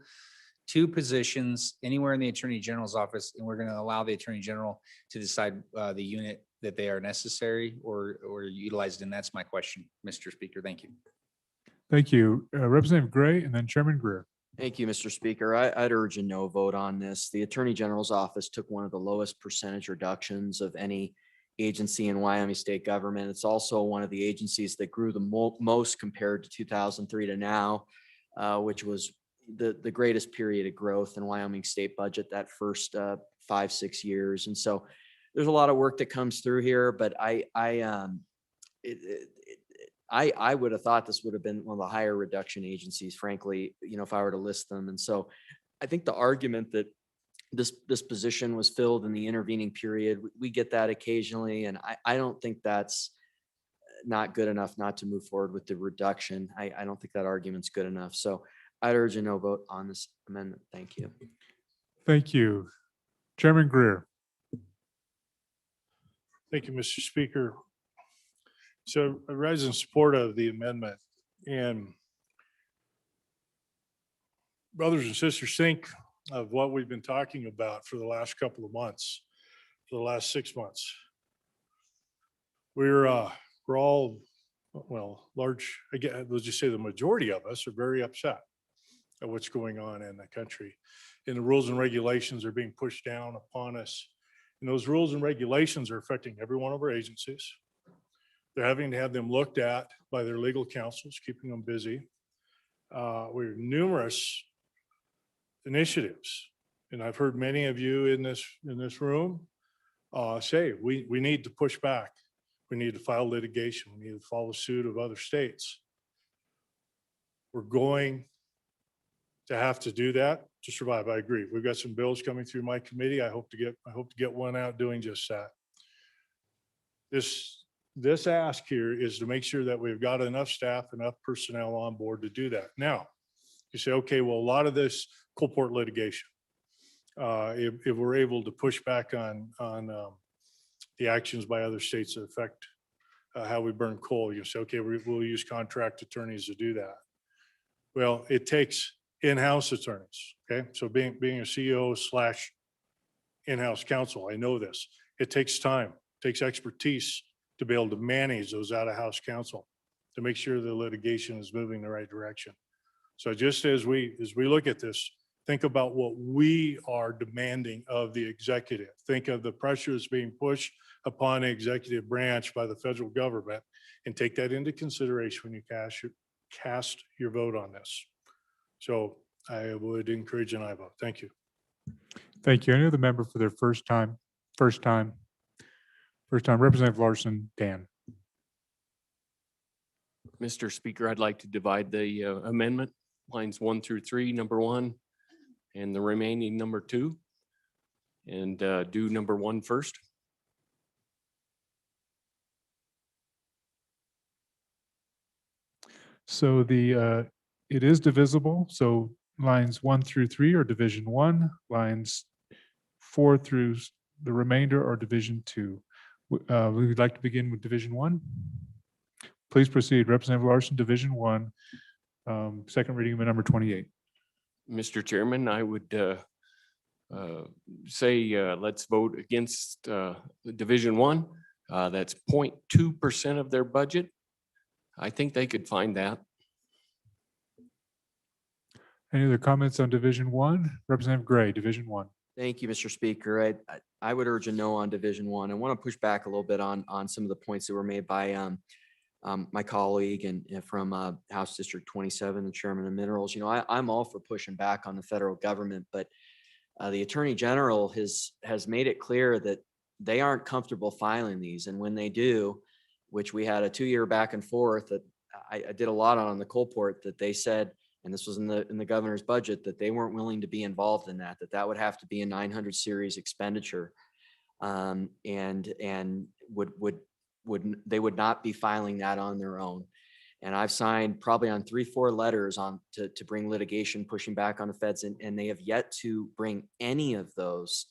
positions anywhere in the Attorney General's office, and we're going to allow the Attorney General to decide the unit that they are necessary or utilized? And that's my question, Mr. Speaker. Thank you. Thank you. Representative Gray and then Chairman Greer. Thank you, Mr. Speaker. I'd urge a no vote on this. The Attorney General's office took one of the lowest percentage reductions of any agency in Wyoming state government. It's also one of the agencies that grew the most compared to 2003 to now, which was the greatest period of growth in Wyoming state budget that first 5-6 years. And so there's a lot of work that comes through here, but I would have thought this would have been one of the higher reduction agencies, frankly, if I were to list them. And so I think the argument that this position was filled in the intervening period, we get that occasionally. And I don't think that's not good enough not to move forward with the reduction. I don't think that argument's good enough. So I'd urge a no vote on this amendment. Thank you. Thank you. Chairman Greer. Thank you, Mr. Speaker. So I rise in support of the amendment, and brothers and sisters, think of what we've been talking about for the last couple of months, for the last 6 months. We're all large, again, let's just say the majority of us are very upset at what's going on in the country. And the rules and regulations are being pushed down upon us. And those rules and regulations are affecting every one of our agencies. They're having to have them looked at by their legal counsels, keeping them busy. We have numerous initiatives, and I've heard many of you in this room say we need to push back. We need to file litigation. We need to follow suit of other states. We're going to have to do that to survive. I agree. We've got some bills coming through my committee. I hope to get one out doing just that. This ask here is to make sure that we've got enough staff, enough personnel on board to do that. Now, you say, okay, well, a lot of this coal port litigation, if we're able to push back on the actions by other states that affect how we burn coal, you say, okay, we'll use contract attorneys to do that. Well, it takes in-house attorneys, okay? So being a CEO / in-house counsel, I know this. It takes time, takes expertise to be able to manage those out-of-house counsel to make sure the litigation is moving the right direction. So just as we look at this, think about what we are demanding of the executive. Think of the pressures being pushed upon the executive branch by the federal government, and take that into consideration when you cast your vote on this. So I would encourage an aye vote. Thank you. Thank you. Any other member for their first time? Representative Larson, Dan. Mr. Speaker, I'd like to divide the amendment, lines 1 through 3, number 1, and the remaining number 2, and do number 1 first. So it is divisible. So lines 1 through 3 are Division 1, lines 4 through the remainder are Division 2. We'd like to begin with Division 1. Please proceed. Representative Larson, Division 1, second reading of number 28. Mr. Chairman, I would say let's vote against the Division 1. That's 0.2% of their budget. I think they could find that. Any other comments on Division 1? Representative Gray, Division 1. Thank you, Mr. Speaker. I would urge a no on Division 1. I want to push back a little bit on some of the points that were made by my colleague and from House District 27, the chairman of Minerals. You know, I'm all for pushing back on the federal government, but the Attorney General has made it clear that they aren't comfortable filing these. And when they do, which we had a 2-year back and forth that I did a lot on the coal port, that they said, and this was in the governor's budget, that they weren't willing to be involved in that would have to be a 900 series expenditure. And they would not be filing that on their own. And I've signed probably on 3-4 letters to bring litigation, pushing back on the feds, and they have yet to bring any of those.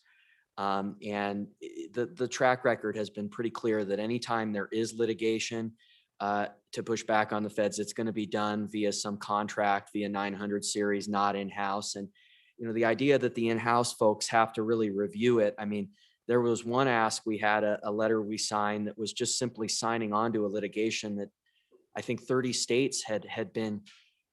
And the track record has been pretty clear that anytime there is litigation to push back on the feds, it's going to be done via some contract, via 900 series, not in-house. And, you know, the idea that the in-house folks have to really review it. I mean, there was one ask, we had a letter we signed that was just simply signing on to a litigation that I think 30 states had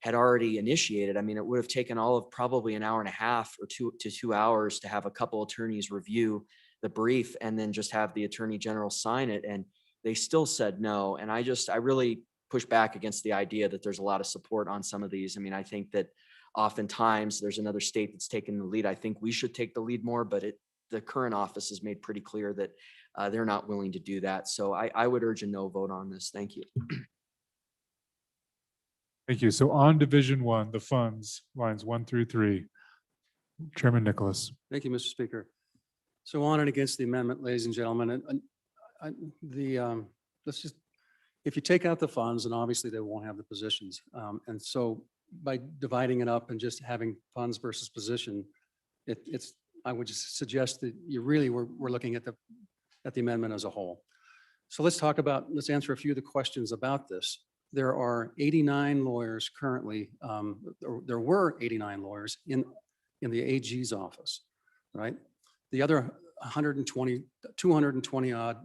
already initiated. I mean, it would have taken all of probably an hour and a half or 2 hours to have a couple attorneys review the brief and then just have the Attorney General sign it. And they still said no. And I really push back against the idea that there's a lot of support on some of these. I mean, I think that oftentimes there's another state that's taking the lead. I think we should take the lead more, but the current office has made pretty clear that they're not willing to do that. So I would urge a no vote on this. Thank you. Thank you. So on Division 1, the funds, lines 1 through 3, Chairman Nicholas. Thank you, Mr. Speaker. So on and against the amendment, ladies and gentlemen, let's just, if you take out the funds, and obviously they won't have the positions. And so by dividing it up and just having funds versus position, I would just suggest that we're looking at the amendment as a whole. So let's answer a few of the questions about this. There are 89 lawyers currently, there were 89 lawyers in the AG's office, right? The other 220 odd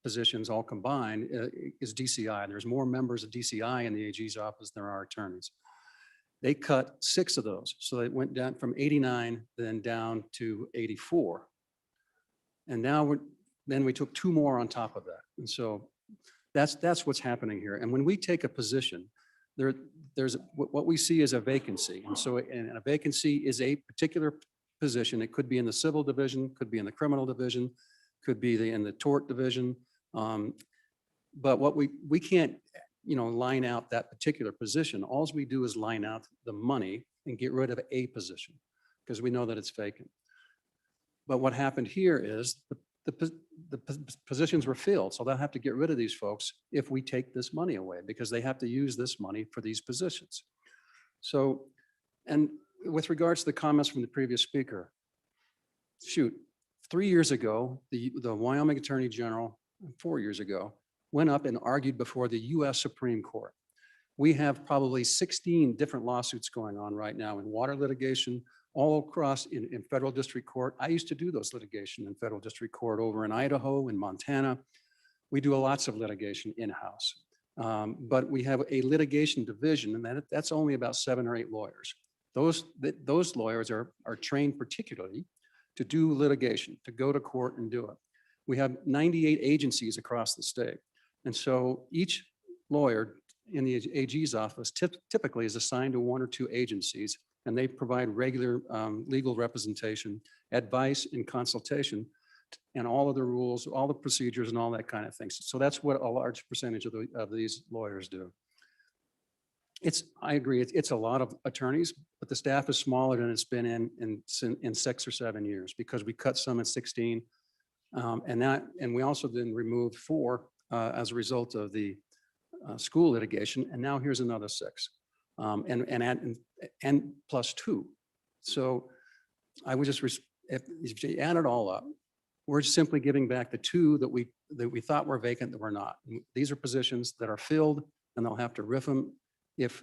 positions all combined is DCI. There's more members of DCI in the AG's office than there are attorneys. They cut 6 of those. So it went down from 89, then down to 84. And now then we took 2 more on top of that. And so that's what's happening here. And when we take a position, there's what we see as a vacancy. And so and a vacancy is a particular position. It could be in the civil division, could be in the criminal division, could be in the tort division. But what we can't, line out that particular position. All we do is line out the money and get rid of a position because we know that it's vacant. But what happened here is the positions were filled. So they'll have to get rid of these folks if we take this money away because they have to use this money for these positions. So, and with regards to the comments from the previous speaker, 3 years ago, the Wyoming Attorney General, 4 years ago, went up and argued before the US Supreme Court. We have probably 16 different lawsuits going on right now in water litigation, all across in federal district court. I used to do those litigation in federal district court over in Idaho and Montana. We do lots of litigation in-house. But we have a litigation division, and that's only about 7 or 8 lawyers. Those lawyers are trained particularly to do litigation, to go to court and do it. We have 98 agencies across the state. And so each lawyer in the AG's office typically is assigned to 1 or 2 agencies, and they provide regular legal representation, advice, and consultation, and all of the rules, all the procedures, and all that kind of things. So that's what a large percentage of these lawyers do. I agree, it's a lot of attorneys, but the staff is smaller than it's been in 6 or 7 years because we cut some at 16. And we also then removed 4 as a result of the school litigation. And now here's another 6 and plus 2. So I would just, if you add it all up, we're simply giving back the 2 that we thought were vacant that were not. These are positions that are filled and they'll have to riff them if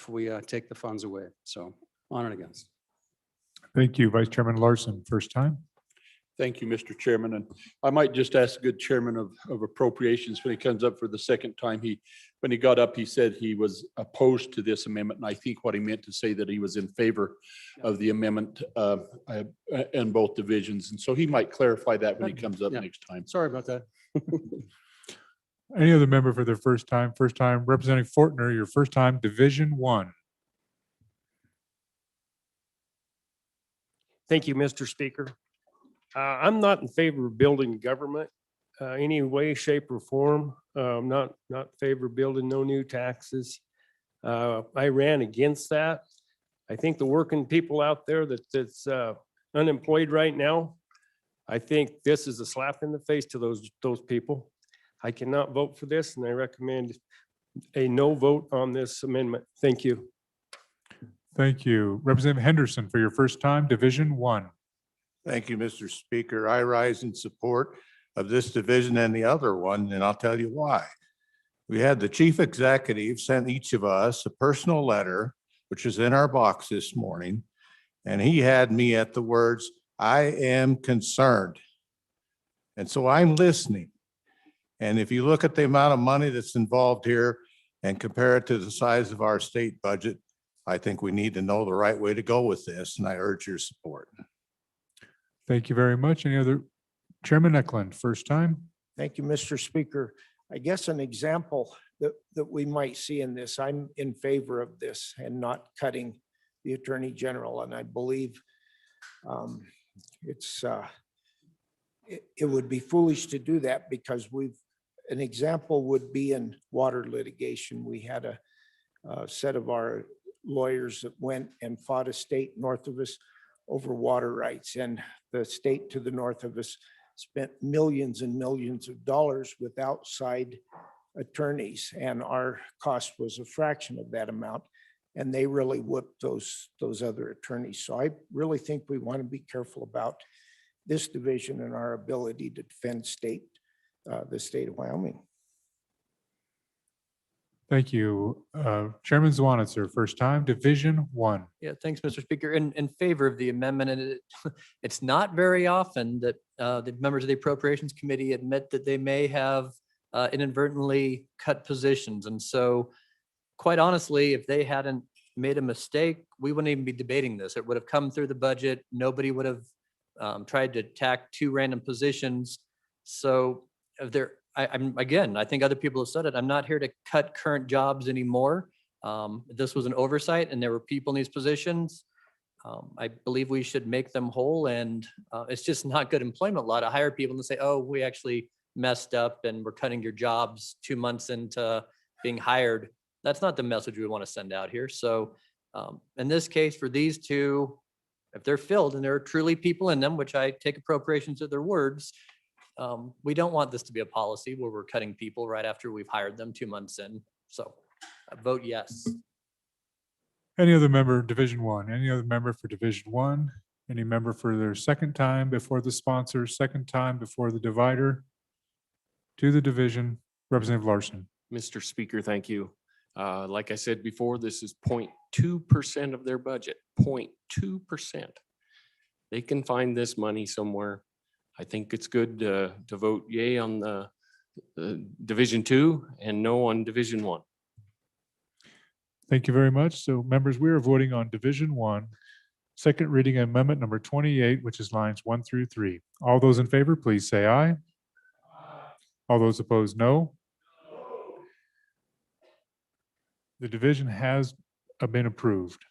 we take the funds away. So on and against. Thank you, Vice Chairman Larson, first time. Thank you, Mr. Chairman. And I might just ask the good chairman of appropriations when he comes up for the second time. When he got up, he said he was opposed to this amendment. And I think what he meant to say that he was in favor of the amendment in both divisions. And so he might clarify that when he comes up next time. Sorry about that. Any other member for their first time? First time, Representing Fortner, your first time, Division 1. Thank you, Mr. Speaker. I'm not in favor of building government any way, shape, or form. Not in favor of building no new taxes. I ran against that. I think the working people out there that's unemployed right now, I think this is a slap in the face to those people. I cannot vote for this, and I recommend a no vote on this amendment. Thank you. Thank you. Representative Henderson for your first time, Division 1. Thank you, Mr. Speaker. I rise in support of this division and the other one, and I'll tell you why. We had the chief executive send each of us a personal letter, which is in our box this morning, and he had me at the words, "I am concerned." And so I'm listening. And if you look at the amount of money that's involved here and compare it to the size of our state budget, I think we need to know the right way to go with this, and I urge your support. Thank you very much. Any other? Chairman Eklund, first time. Thank you, Mr. Speaker. I guess an example that we might see in this, I'm in favor of this and not cutting the Attorney General. And I believe it would be foolish to do that because an example would be in water litigation. We had a set of our lawyers that went and fought a state north of us over water rights, and the state to the north of us spent millions and millions of dollars with outside attorneys, and our cost was a fraction of that amount, and they really whipped those other attorneys. So I really think we want to be careful about this division and our ability to defend the state of Wyoming. Thank you. Chairman Zwanitzer, first time, Division 1. Yeah, thanks, Mr. Speaker. In favor of the amendment, and it's not very often that the members of the Appropriations Committee admit that they may have inadvertently cut positions. And so quite honestly, if they hadn't made a mistake, we wouldn't even be debating this. It would have come through the budget. Nobody would have tried to tack two random positions. So if there, again, I think other people have said it. I'm not here to cut current jobs anymore. This was an oversight and there were people in these positions. I believe we should make them whole, and it's just not good employment law to hire people and say, oh, we actually messed up and we're cutting your jobs 2 months into being hired. That's not the message we want to send out here. So in this case, for these two, if they're filled and there are truly people in them, which I take appropriations of their words, we don't want this to be a policy where we're cutting people right after we've hired them 2 months in. So I vote yes. Any other member, Division One? Any other member for Division One? Any member for their second time before the sponsor, second time before the divider? To the division, Representative Larson. Mr. Speaker, thank you. Like I said before, this is 0.2% of their budget, 0.2%. They can find this money somewhere. I think it's good to vote yay on the Division Two and no on Division One. Thank you very much. So members, we are voting on Division One, second reading amendment number 28, which is lines 1 through 3. All those in favor, please say aye. All those opposed, no. The division has been approved.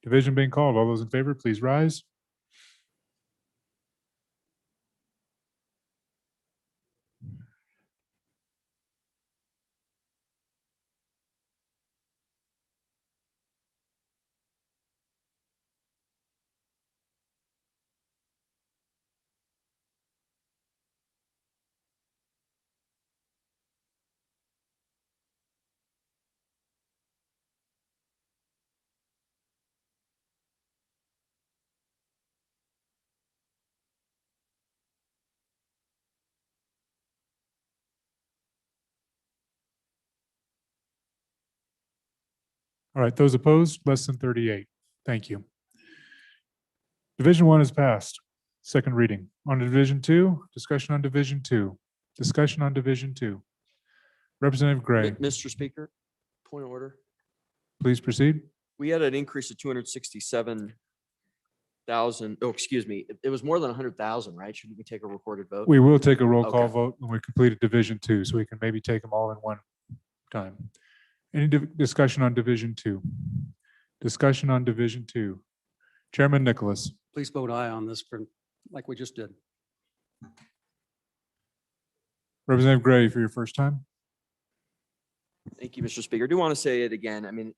Division being called. All those in favor, please rise. All right, those opposed, less than 38. Thank you. Division One is passed. Second reading. On to Division Two, discussion on Division Two. Discussion on Division Two. Representative Gray, Mr. Speaker, point of order. please proceed. We had an increase of 267,000. Oh, excuse me. It was more than 100,000, right? Shouldn't we take a recorded vote? We will take a roll call Okay. vote when we completed Division Two, so we can maybe take them all in one time. Any discussion on Division Two? Discussion on Division Two. Chairman Nicholas. Please vote aye on this for, like we just did. Representative Gray for your first time. Thank you, Mr. Speaker. I do want to say it again. I mean,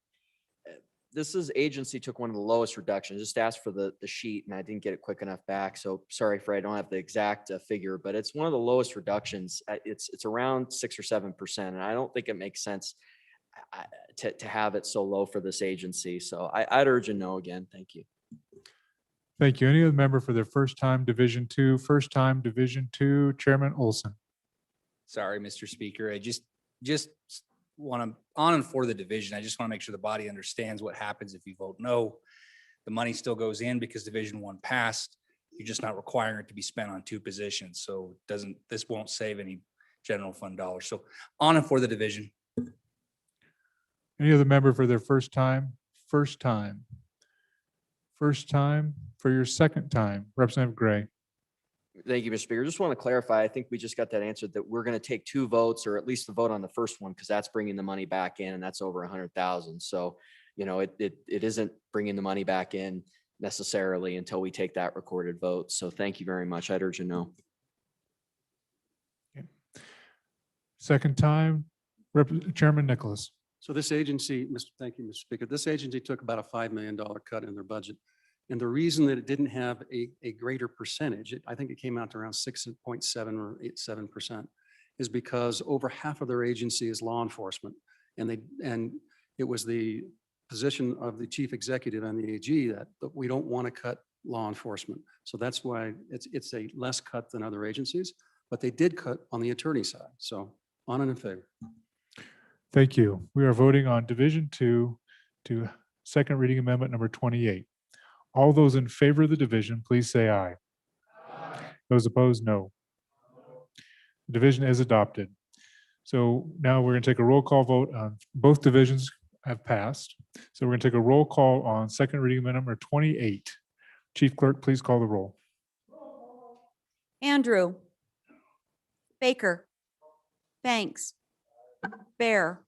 this is agency took one of the lowest reductions. Just asked for the sheet and I didn't get it quick enough back. So sorry for I don't have the exact figure, but it's one of the lowest reductions. It's around 6 or 7%, and I don't think it makes sense to have it so low for this agency. So I'd urge a no again. Thank you. Thank you. Any other member for their first time Division Two, first time Division Two, Chairman Olson. Sorry, Mr. Speaker. I just want to, on and for the division, I just want to make sure the body understands what happens if you vote no. The money still goes in because Division One passed. You're just not requiring it to be spent on two positions. So this won't save any general fund dollars. So on and for the division. Any other member for their first time? First time. First time for your second time, Representative Gray. Thank you, Mr. Speaker. Just want to clarify, I think we just got that answered that we're going to take 2 votes, or at least the vote on the first one, because that's bringing the money back in and that's over 100,000. So, you know, it isn't bringing the money back in necessarily until we take that recorded vote. So thank you very much. I'd urge a no. Second time, Chairman Nicholas. So this agency, thank you, Mr. Speaker, this agency took about a $5 million cut in their budget. And the reason that it didn't have a greater percentage, I think it came out to around 6.7 or 7%, is because over half of their agency is law enforcement. And it was the position of the chief executive and the AG that we don't want to cut law enforcement. So that's why it's a less cut than other agencies, but they did cut on the attorney side. So on and in favor. Thank you. We are voting on Division Two to second reading amendment number 28. All those in favor of the division, please say aye. Those opposed, no. The division is adopted. So now we're going to take a roll call vote on both divisions have passed. So we're going to take a roll call on second reading amendment number 28. Chief Clerk, please call the roll. Andrew. Baker. Banks. Bear.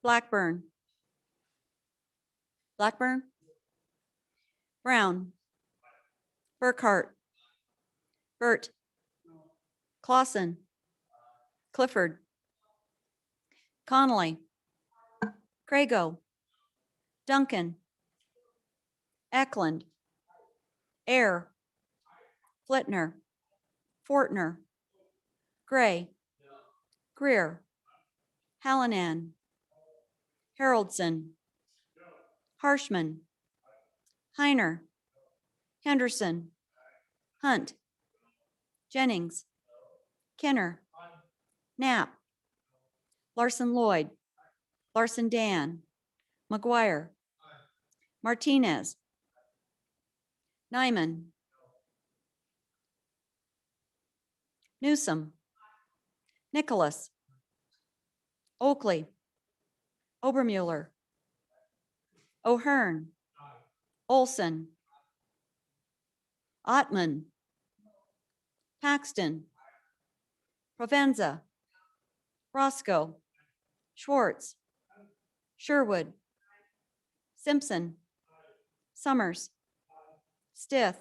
Blackburn. Blackburn. Brown. Burkhart. Burt. Clausen. Clifford. Connolly. Crago. Duncan. Eklund. Air. Flitner. Fortner. Gray. Greer. Hallinan. Haroldson. Harshman. Heiner. Henderson. Hunt. Jennings. Kenner. Knapp. Larson Lloyd. Larson Dan. McGuire. Martinez. Nyman. Newsom. Nicholas. Oakley. Obermuller. O'Hearn. Olson. Ottman. Paxton. Provenza. Roscoe. Schwartz. Sherwood. Simpson. Summers. Stith.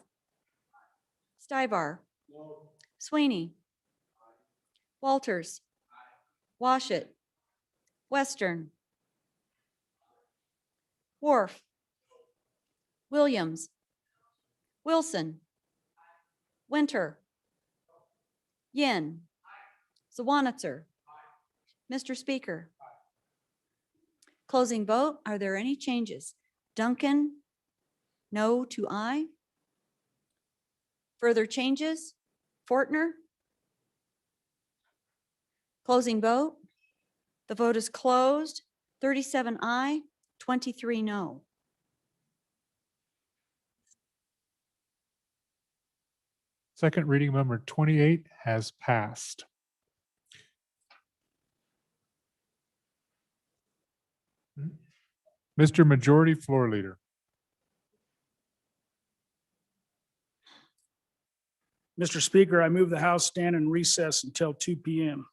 Stivar. Sweeney. Walters. Washit. Western. Wharf. Williams. Wilson. Winter. Yin. Zawanitzer. Mr. Speaker. Closing vote. Are there any changes? Duncan, no to aye. Further changes? Fortner? Closing vote. The vote is closed. 37 aye, 23 no. Second reading number 28 has passed. Mr. Majority Floor Leader. Mr. Speaker, I move the House stand in recess until 2 p.m.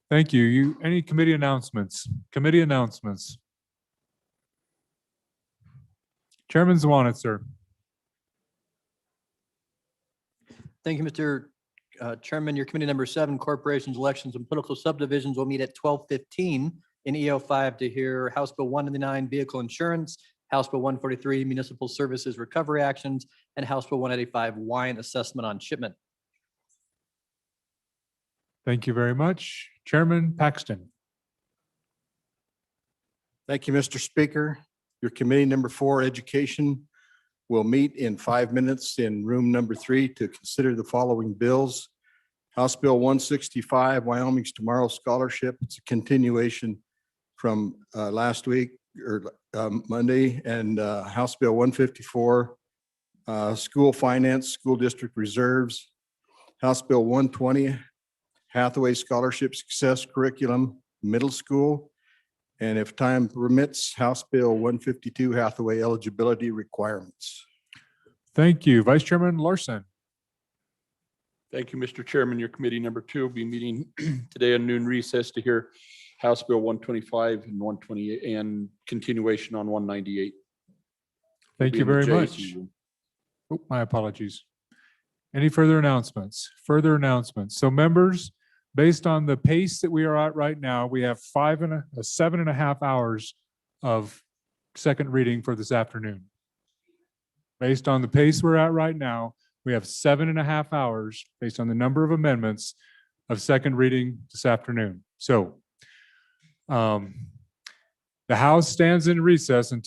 Thank you. Any committee announcements? Committee announcements. Chairman Zwanitzer. Thank you, Mr. Chairman. Your committee number 7, Corporations, Elections, and Political Subdivisions will meet at 12:15 in EO5 to hear House Bill 199, Vehicle Insurance, House Bill 143, Municipal Services Recovery Actions, and House Bill 185, Wine Assessment on Shipment. Thank you very much. Chairman Paxton. Thank you, Mr. Speaker. Your committee number 4, Education, will meet in 5 minutes in room number 3 to consider the following bills. House Bill 165, Wyoming's Tomorrow Scholarship. It's a continuation from last week or Monday, and House Bill 154, School Finance, School District Reserves. House Bill 120, Hathaway Scholarship Success Curriculum, Middle School. And if time permits, House Bill 152, Hathaway Eligibility Requirements. Thank you. Vice Chairman Larson. Thank you, Mr. Chairman. Your committee number 2 will be meeting today on noon recess to hear House Bill 125 and 128 and continuation on 198. Thank Be you in the very JC much. room. Oh, my apologies. Any further announcements? Further announcements. So members, based on the pace that we are at right now, we have 7.5 hours of second reading for this afternoon. Based on the pace we're at right now, we have 7.5 hours based on the number of amendments of second reading this afternoon. So the House stands in recess until